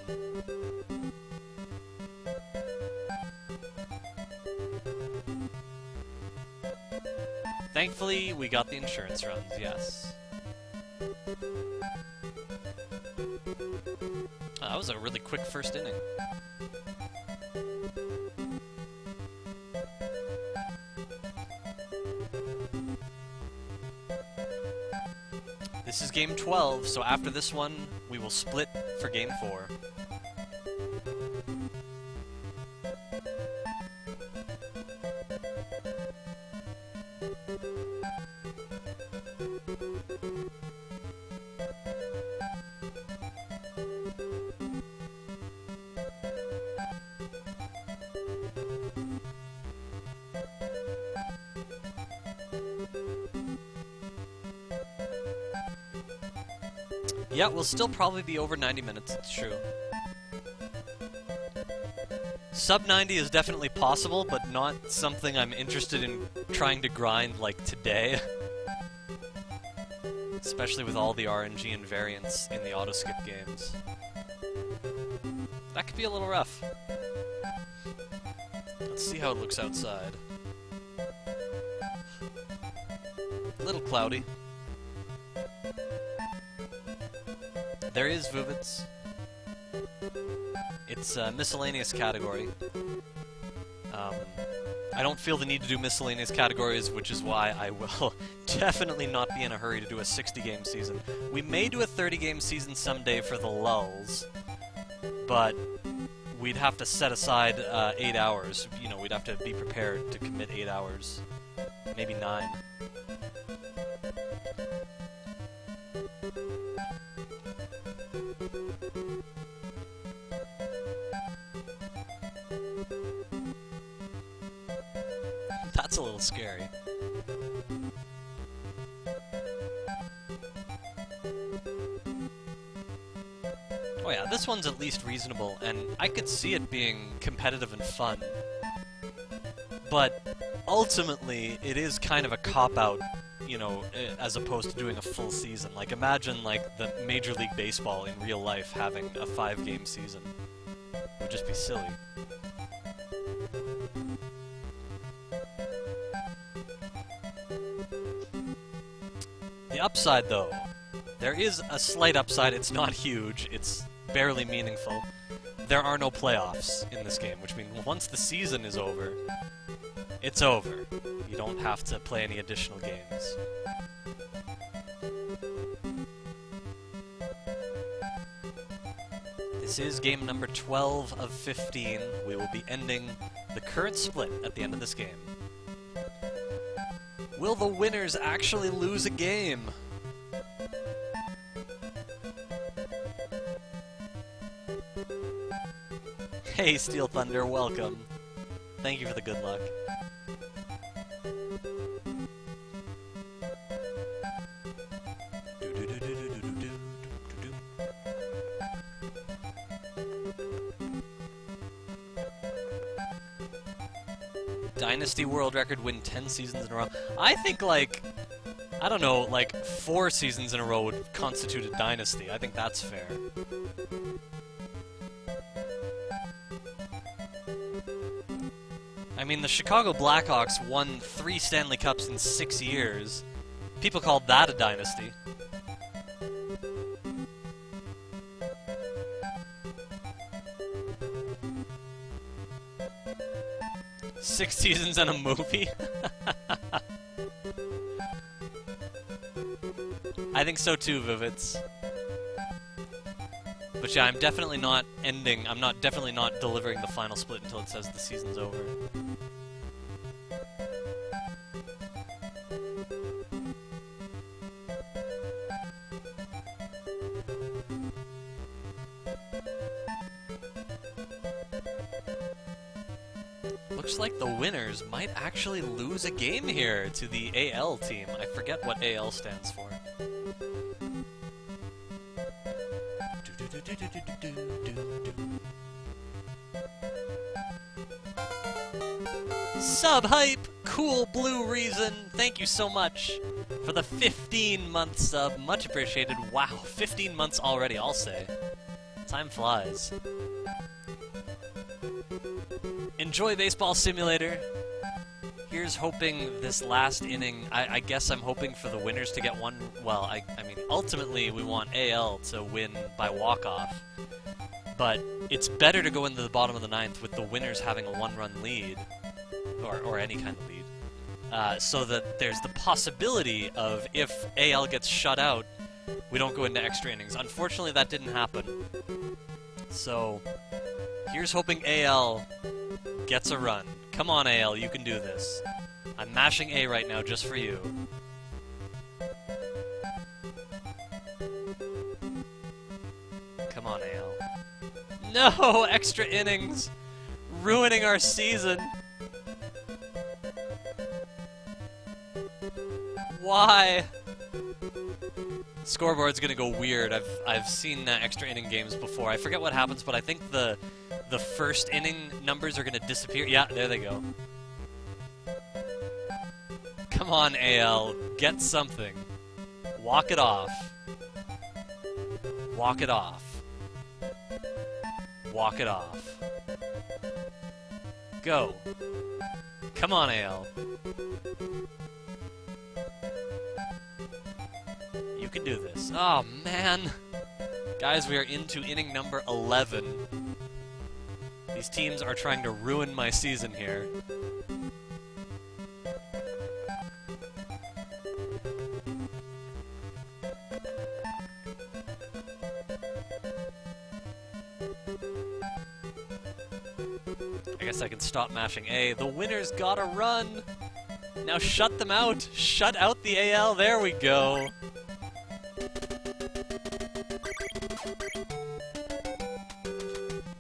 Thankfully, we got the insurance runs, yes. That was a really quick first inning. This is game 12, so after this one, we will split for game 4. Yeah, we'll still probably be over 90 minutes, it's true. Sub 90 is definitely possible, but not something I'm interested in trying to grind like today. Especially with all the RNG and variants in the auto-skip games. That could be a little rough. Let's see how it looks outside. A little cloudy. There is Vuvits. It's a miscellaneous category. I don't feel the need to do miscellaneous categories, which is why I will definitely not be in a hurry to do a 60-game season. We may do a 30-game season someday for the lulls, but we'd have to set aside 8 hours. You know, we'd have to be prepared to commit 8 hours. Maybe 9. That's a little scary. Oh yeah, this one's at least reasonable, and I could see it being competitive and fun. But ultimately, it is kind of a cop-out, you know, as opposed to doing a full season. Like, imagine, like, the Major League Baseball in real life having a 5-game season. It would just be silly. The upside, though. There is a slight upside. It's not huge. It's barely meaningful. There are no playoffs in this game, which means once the season is over, it's over. You don't have to play any additional games. This is game number 12 of 15. We will be ending the current split at the end of this game. Will the winners actually lose a game? Hey, Steel Thunder, welcome. Thank you for the good luck. Dynasty world record, win 10 seasons in a row. I think, like, I don't know, like, 4 seasons in a row would constitute a dynasty. I think that's fair. I mean, the Chicago Blackhawks won 3 Stanley Cups in 6 years. People called that a dynasty. Six seasons and a movie? I think so too, Vivitz. But yeah, I'm definitely not ending. I'm definitely not delivering the final split until it says the season's over. Looks like the winners might actually lose a game here to the AL team. I forget what AL stands for. Sub-hype! Cool Blue Reason! Thank you so much for the 15-month sub. Much appreciated. Wow, 15 months already, I'll say. Time flies. Enjoy Baseball Simulator. Here's hoping this last inning, I guess I'm hoping for the winners to get one. Well, I mean, ultimately we want AL to win by walk-off. But it's better to go into the bottom of the 9th with the winners having a 1-run lead, or any kind of lead, so that there's the possibility of, if AL gets shut out, we don't go into extra innings. Unfortunately, that didn't happen. So, here's hoping AL gets a run. Come on, AL, you can do this. I'm mashing A right now just for you. Come on, AL. No! Extra innings! Ruining our season! Why? Scoreboard's gonna go weird. I've seen extra inning games before. I forget what happens, but I think the first inning numbers are gonna disappear. Yeah, there they go. Come on, AL, get something. Walk it off. Walk it off. Walk it off. Go. Come on, AL. You can do this. Oh, man. Guys, we are into inning number 11. These teams are trying to ruin my season here. I guess I can stop mashing A. The winner's gotta run! Now shut them out! Shut out the AL! There we go!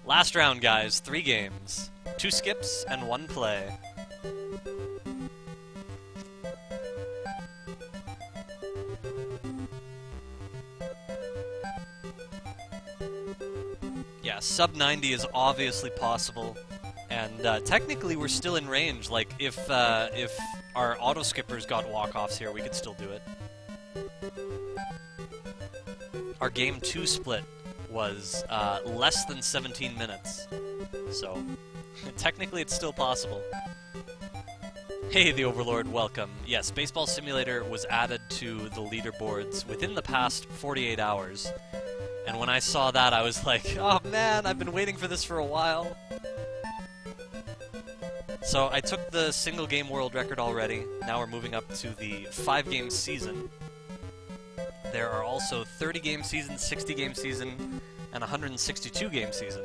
Last round, guys. 3 games. 2 skips and 1 play. Yeah, sub 90 is obviously possible. And technically we're still in range. Like, if our auto-skippers got walk-offs here, we could still do it. Our Game 2 split was less than 17 minutes. So, technically it's still possible. Hey, the Overlord, welcome. Yes, Baseball Simulator was added to the leaderboards within the past 48 hours. And when I saw that, I was like, oh man, I've been waiting for this for a while. So I took the single game world record already. Now we're moving up to the 5-game season. There are also 30-game season, 60-game season, and 162-game season.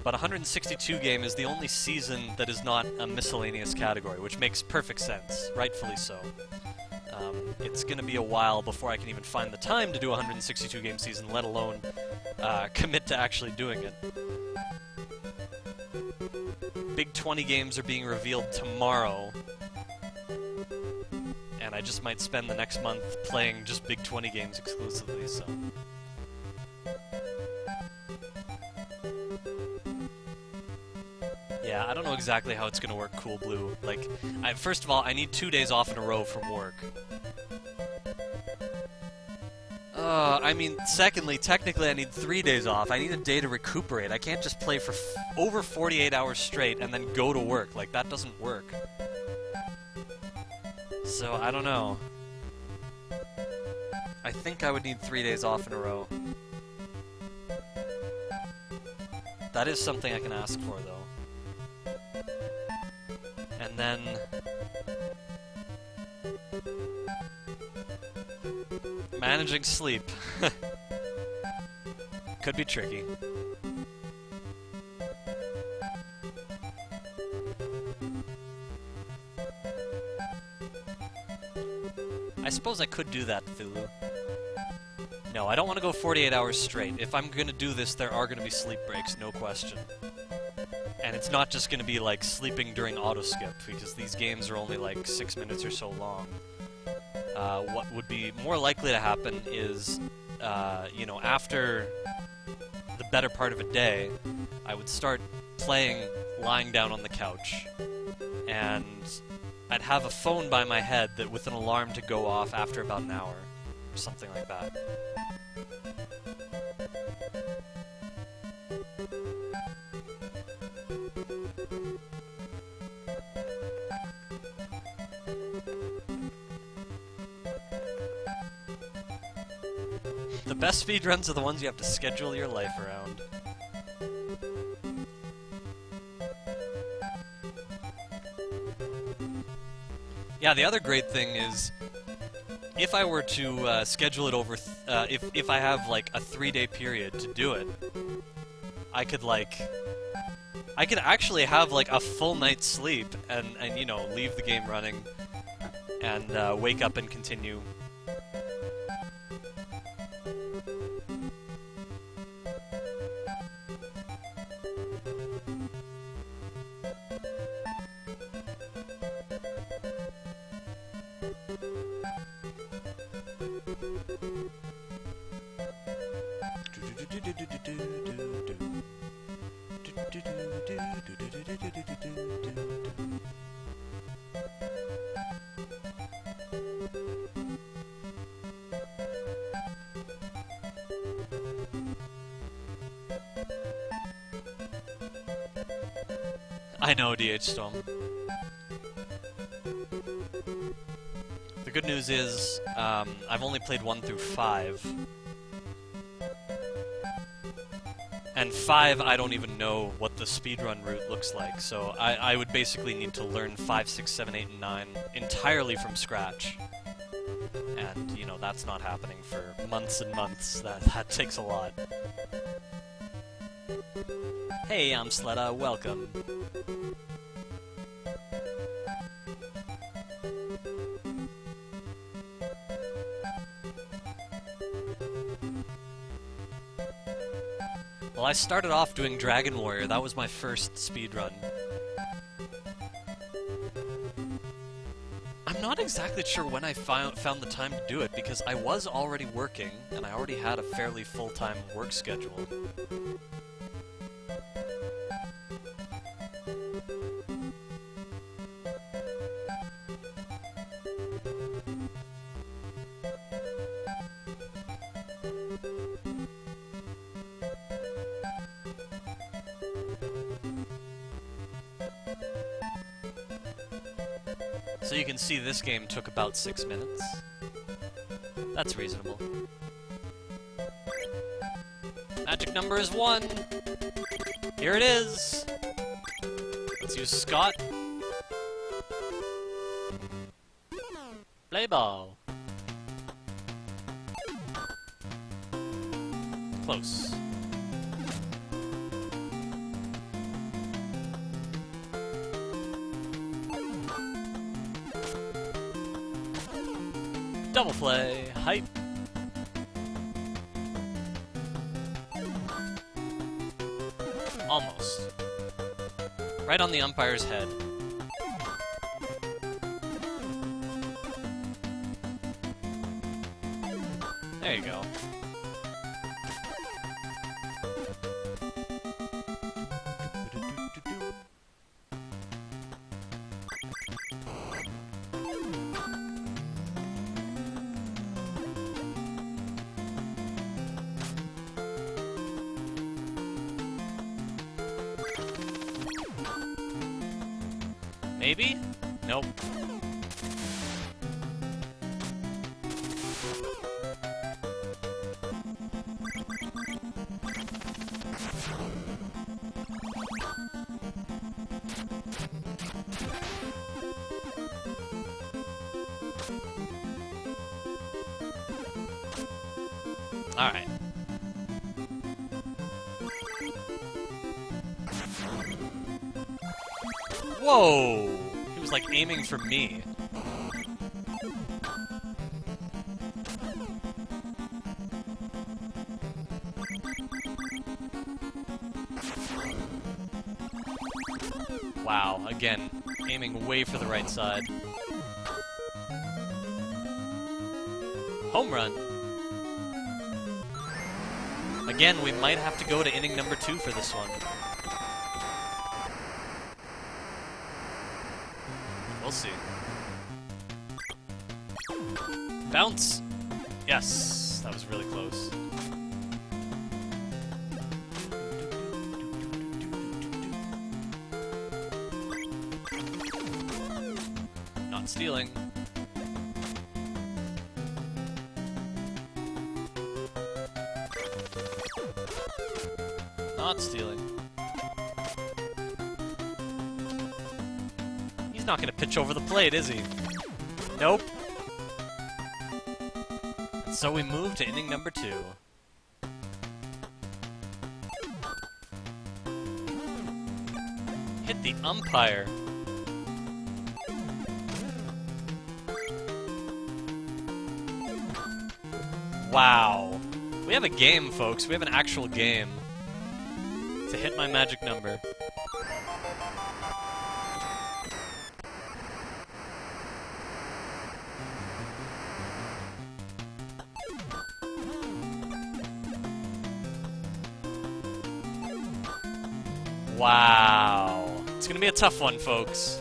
But 162-game is the only season that is not a miscellaneous category, which makes perfect sense, rightfully so. It's going to be a while before I can even find the time to do a 162-game season, let alone commit to actually doing it. Big 20 games are being revealed tomorrow. And I just might spend the next month playing just Big 20 games exclusively, so... Yeah, I don't know exactly how it's gonna work, Cool Blue. Like, first of all, I need 2 days off in a row from work. I mean, secondly, technically I need 3 days off. I need a day to recuperate. I can't just play for over 48 hours straight and then go to work. Like, that doesn't work. So, I don't know. I think I would need 3 days off in a row. That is something I can ask for, though. And then... managing sleep. Could be tricky. I suppose I could do that, Thulu. No, I don't want to go 48 hours straight. If I'm gonna do this, there are gonna be sleep breaks, no question. And it's not just gonna be like sleeping during auto-skip, because these games are only like 6 minutes or so long. What would be more likely to happen is, you know, after the better part of a day, I would start playing lying down on the couch, and I'd have a phone by my head that with an alarm to go off after about an hour, or something like that. The best speedruns are the ones you have to schedule your life around. Yeah, the other great thing is, if I were to schedule it over, if I have like a 3-day period to do it, I could actually have like a full night's sleep and you know, leave the game running and wake up and continue. I know, DH Storm. The good news is, I've only played 1 through 5. And 5, I don't even know what the speedrun route looks like, so I would basically need to learn 5, 6, 7, 8, and 9 entirely from scratch. And, you know, that's not happening for months and months. That takes a lot. Hey, I'm Sletta, welcome. Well, I started off doing Dragon Warrior. That was my first speedrun. I'm not exactly sure when I found the time to do it, because I was already working, and I already had a fairly full-time work schedule. So you can see this game took about 6 minutes. That's reasonable. Magic number is 1! Here it is! Let's use Scott. Play ball. Close. Double play, hype. Almost. Right on the umpire's head. There you go. Maybe? Nope. Alright. Whoa! He was like aiming for me. Wow, again, aiming way for the right side. Home run. Again, we might have to go to inning number 2 for this one. We'll see. Bounce! Yes, that was really close. Not stealing. Not stealing. He's not gonna pitch over the plate, is he? Nope. And so we move to inning number 2. Hit the umpire. Wow. We have a game, folks. We have an actual game. To hit my magic number. Wow. It's gonna be a tough one, folks.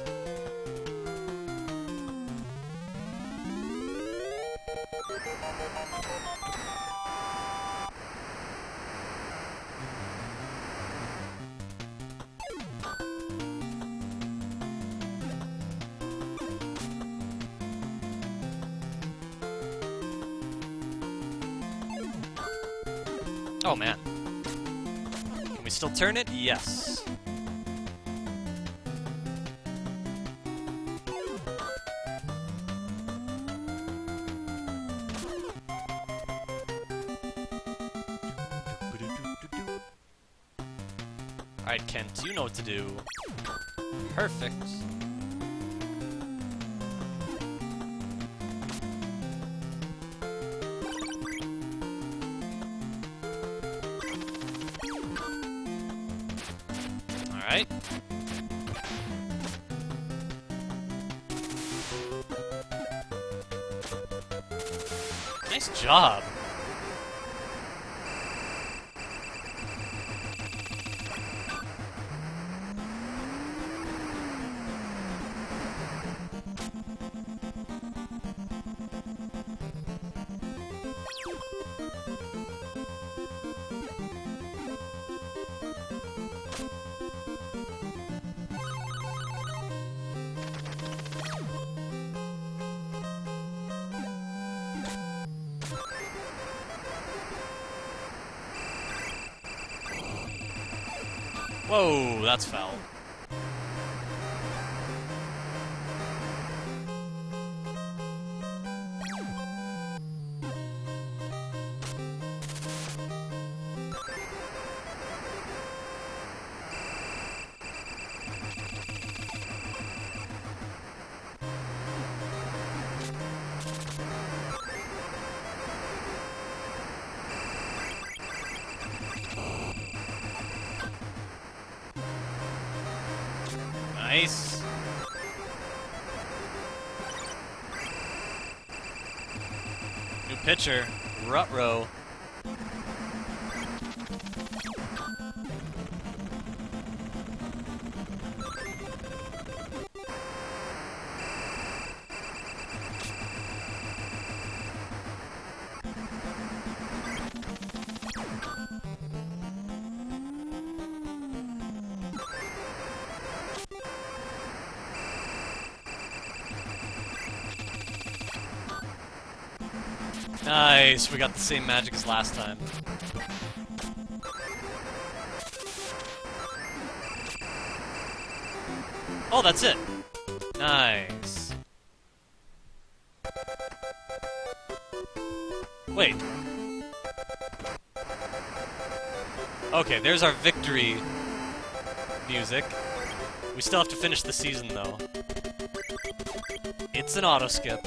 Oh, man. Can we still turn it? Yes. Alright, Kent, you know what to do. Perfect. Alright. Nice job. Whoa, that's foul. Nice. New pitcher, Rutrow. Nice! We got the same magic as last time. Oh, that's it! Nice. Wait. Okay, there's our victory music. We still have to finish the season, though. It's an auto-skip.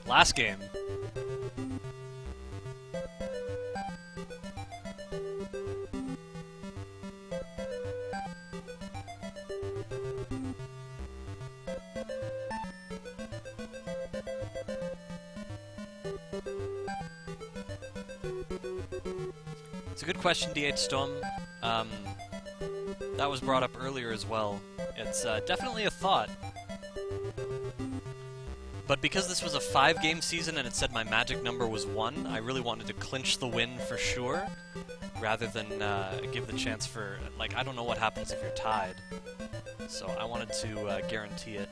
Last game. It's a good question, D8 Storm. That was brought up earlier as well. It's definitely a thought. But because this was a 5-game season and it said my magic number was 1, I really wanted to clinch the win for sure, rather than give the chance for, like, I don't know what happens if you're tied. So I wanted to guarantee it.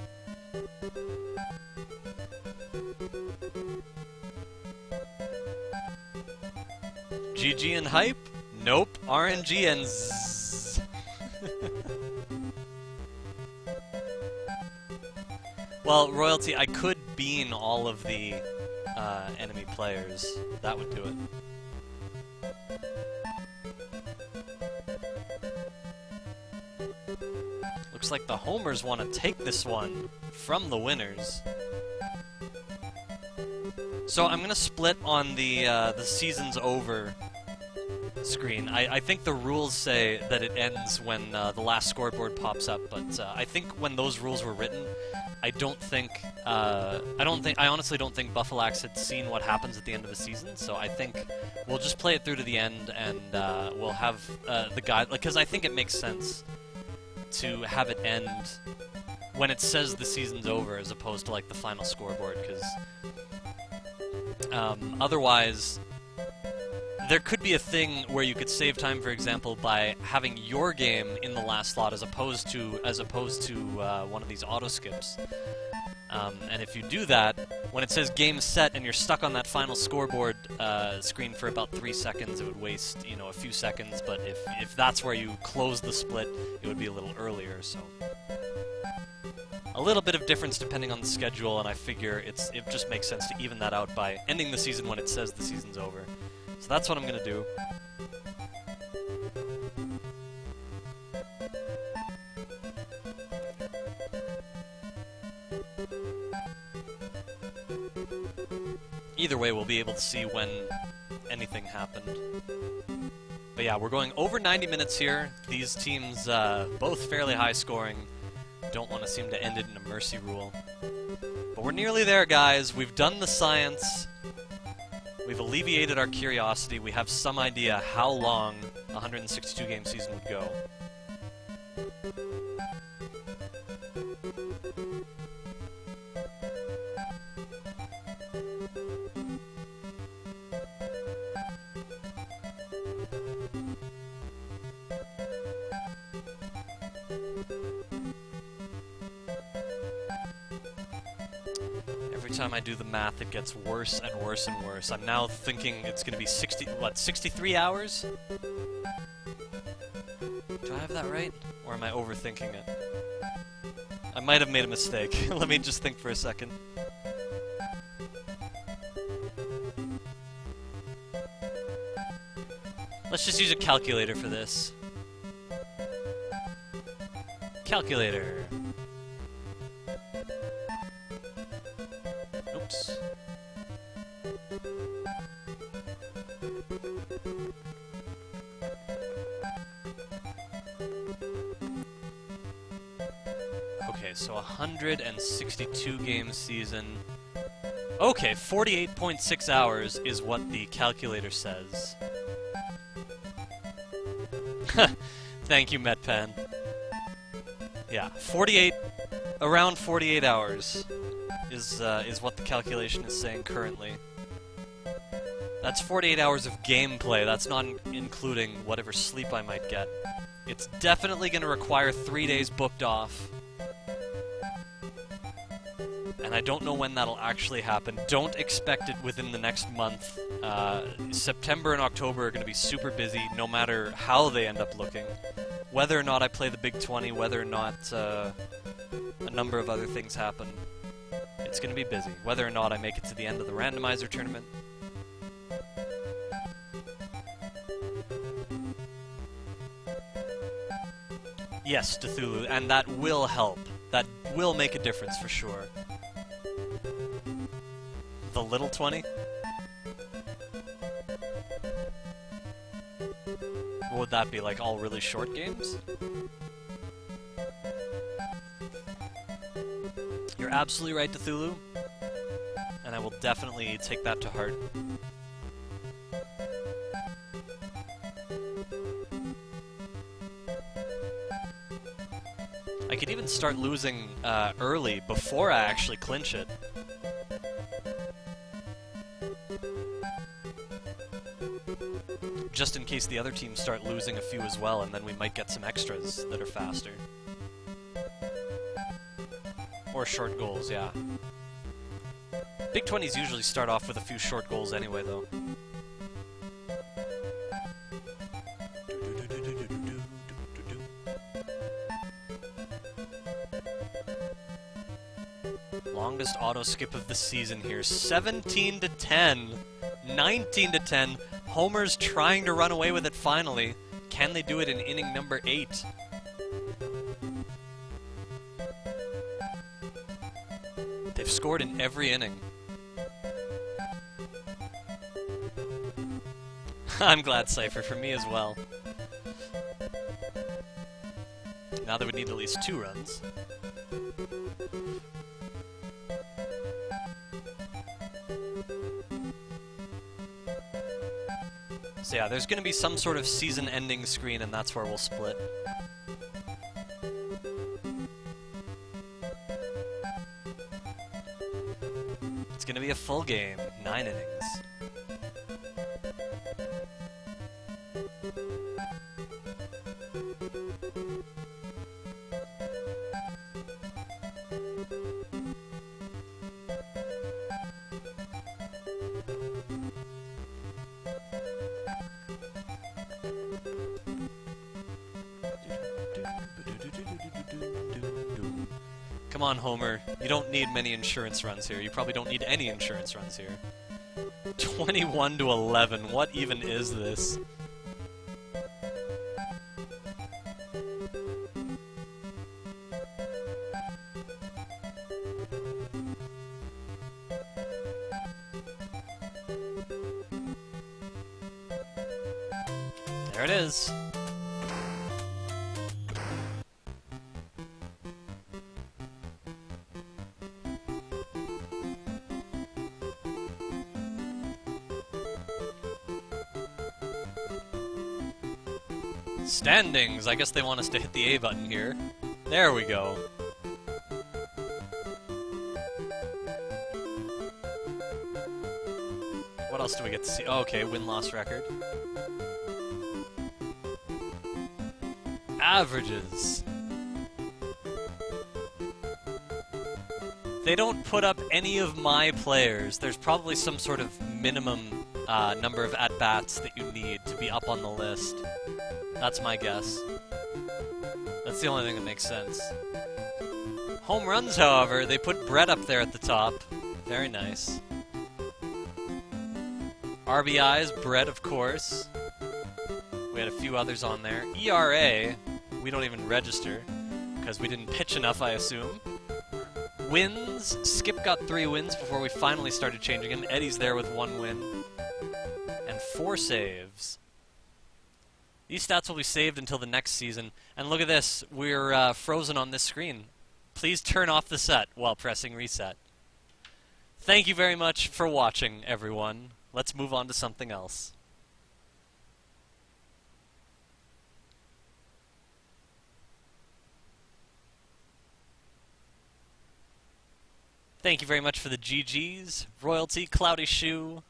GG and hype? Nope. RNG and zzz. Well, Royalty, I could bean all of the enemy players. That would do it. Looks like the homers want to take this one from the winners. So I'm gonna split on the season's over screen. I think the rules say that it ends when the last scoreboard pops up, but I think when those rules were written, I honestly don't think Buffalax had seen what happens at the end of the season, so I think we'll just play it through to the end, and we'll have the guide, because I think it makes sense to have it end when it says the season's over, as opposed to like the final scoreboard, because otherwise there could be a thing where you could save time, for example, by having your game in the last slot as opposed to one of these auto skips. And if you do that, when it says game set and you're stuck on that final scoreboard screen for about 3 seconds, it would waste, you know, a few seconds. But if that's where you close the split, it would be a little earlier. So a little bit of difference depending on the schedule, and I figure it just makes sense to even that out by ending the season when it says the season's over. So that's what I'm gonna do. Either way, we'll be able to see when anything happened. But yeah, we're going over 90 minutes here. These teams, both fairly high scoring, don't want to seem to end it in a mercy rule. But we're nearly there, guys. We've done the science. We've alleviated our curiosity. We have some idea how long a 162-game season would go. Every time I do the math, it gets worse and worse and worse. I'm now thinking it's going to be 63 hours? Do I have that right? Or am I overthinking it? I might have made a mistake. Let me just think for a second. Let's just use a calculator for this. Calculator. Oops. Okay, so 162 game season. Okay, 48.6 hours is what the calculator says. Thank you, MetPen. Yeah, around 48 hours is what the calculation is saying currently. That's 48 hours of gameplay. That's not including whatever sleep I might get. It's definitely going to require 3 days booked off. And I don't know when that'll actually happen. Don't expect it within the next month. September and October are going to be super busy, no matter how they end up looking. Whether or not I play the Big 20, whether or not a number of other things happen, it's going to be busy. Whether or not I make it to the end of the randomizer tournament. Yes, Cthulhu, and that will help. That will make a difference for sure. The little 20? What would that be, like all really short games? You're absolutely right, Cthulhu. And I will definitely take that to heart. I could even start losing early before I actually clinch it. Just in case the other teams start losing a few as well, and then we might get some extras that are faster. Or short goals, yeah. Big 20s usually start off with a few short goals anyway, though. Longest auto skip of the season here. 17 to 10. 19 to 10. Homer's trying to run away with it finally. Can they do it in inning number 8? They've scored in every inning. I'm glad, Cypher, for me as well. Now they would need at least 2 runs. So yeah, there's going to be some sort of season-ending screen, and that's where we'll split. It's going to be a full game, 9 innings. Come on, Homer. You don't need many insurance runs here. You probably don't need any insurance runs here. 21 to 11. What even is this? There it is. Standings! I guess they want us to hit the A button here. There we go. What else do we get to see? Oh, okay, win-loss record. Averages. They don't put up any of my players. There's probably some sort of minimum number of at-bats that you need to be up on the list. That's my guess. That's the only thing that makes sense. Home runs, however, they put Brett up there at the top. Very nice. RBIs, Brett, of course. We had a few others on there. ERA, we don't even register, because we didn't pitch enough, I assume. Wins, Skip got 3 wins before we finally started changing him. Eddie's there with 1 win. And 4 saves. These stats will be saved until the next season. And look at this, we're frozen on this screen. Please turn off the set while pressing reset. Thank you very much for watching, everyone. Let's move on to something else. Thank you very much for the GGs, Royalty, Cloudy Shoe,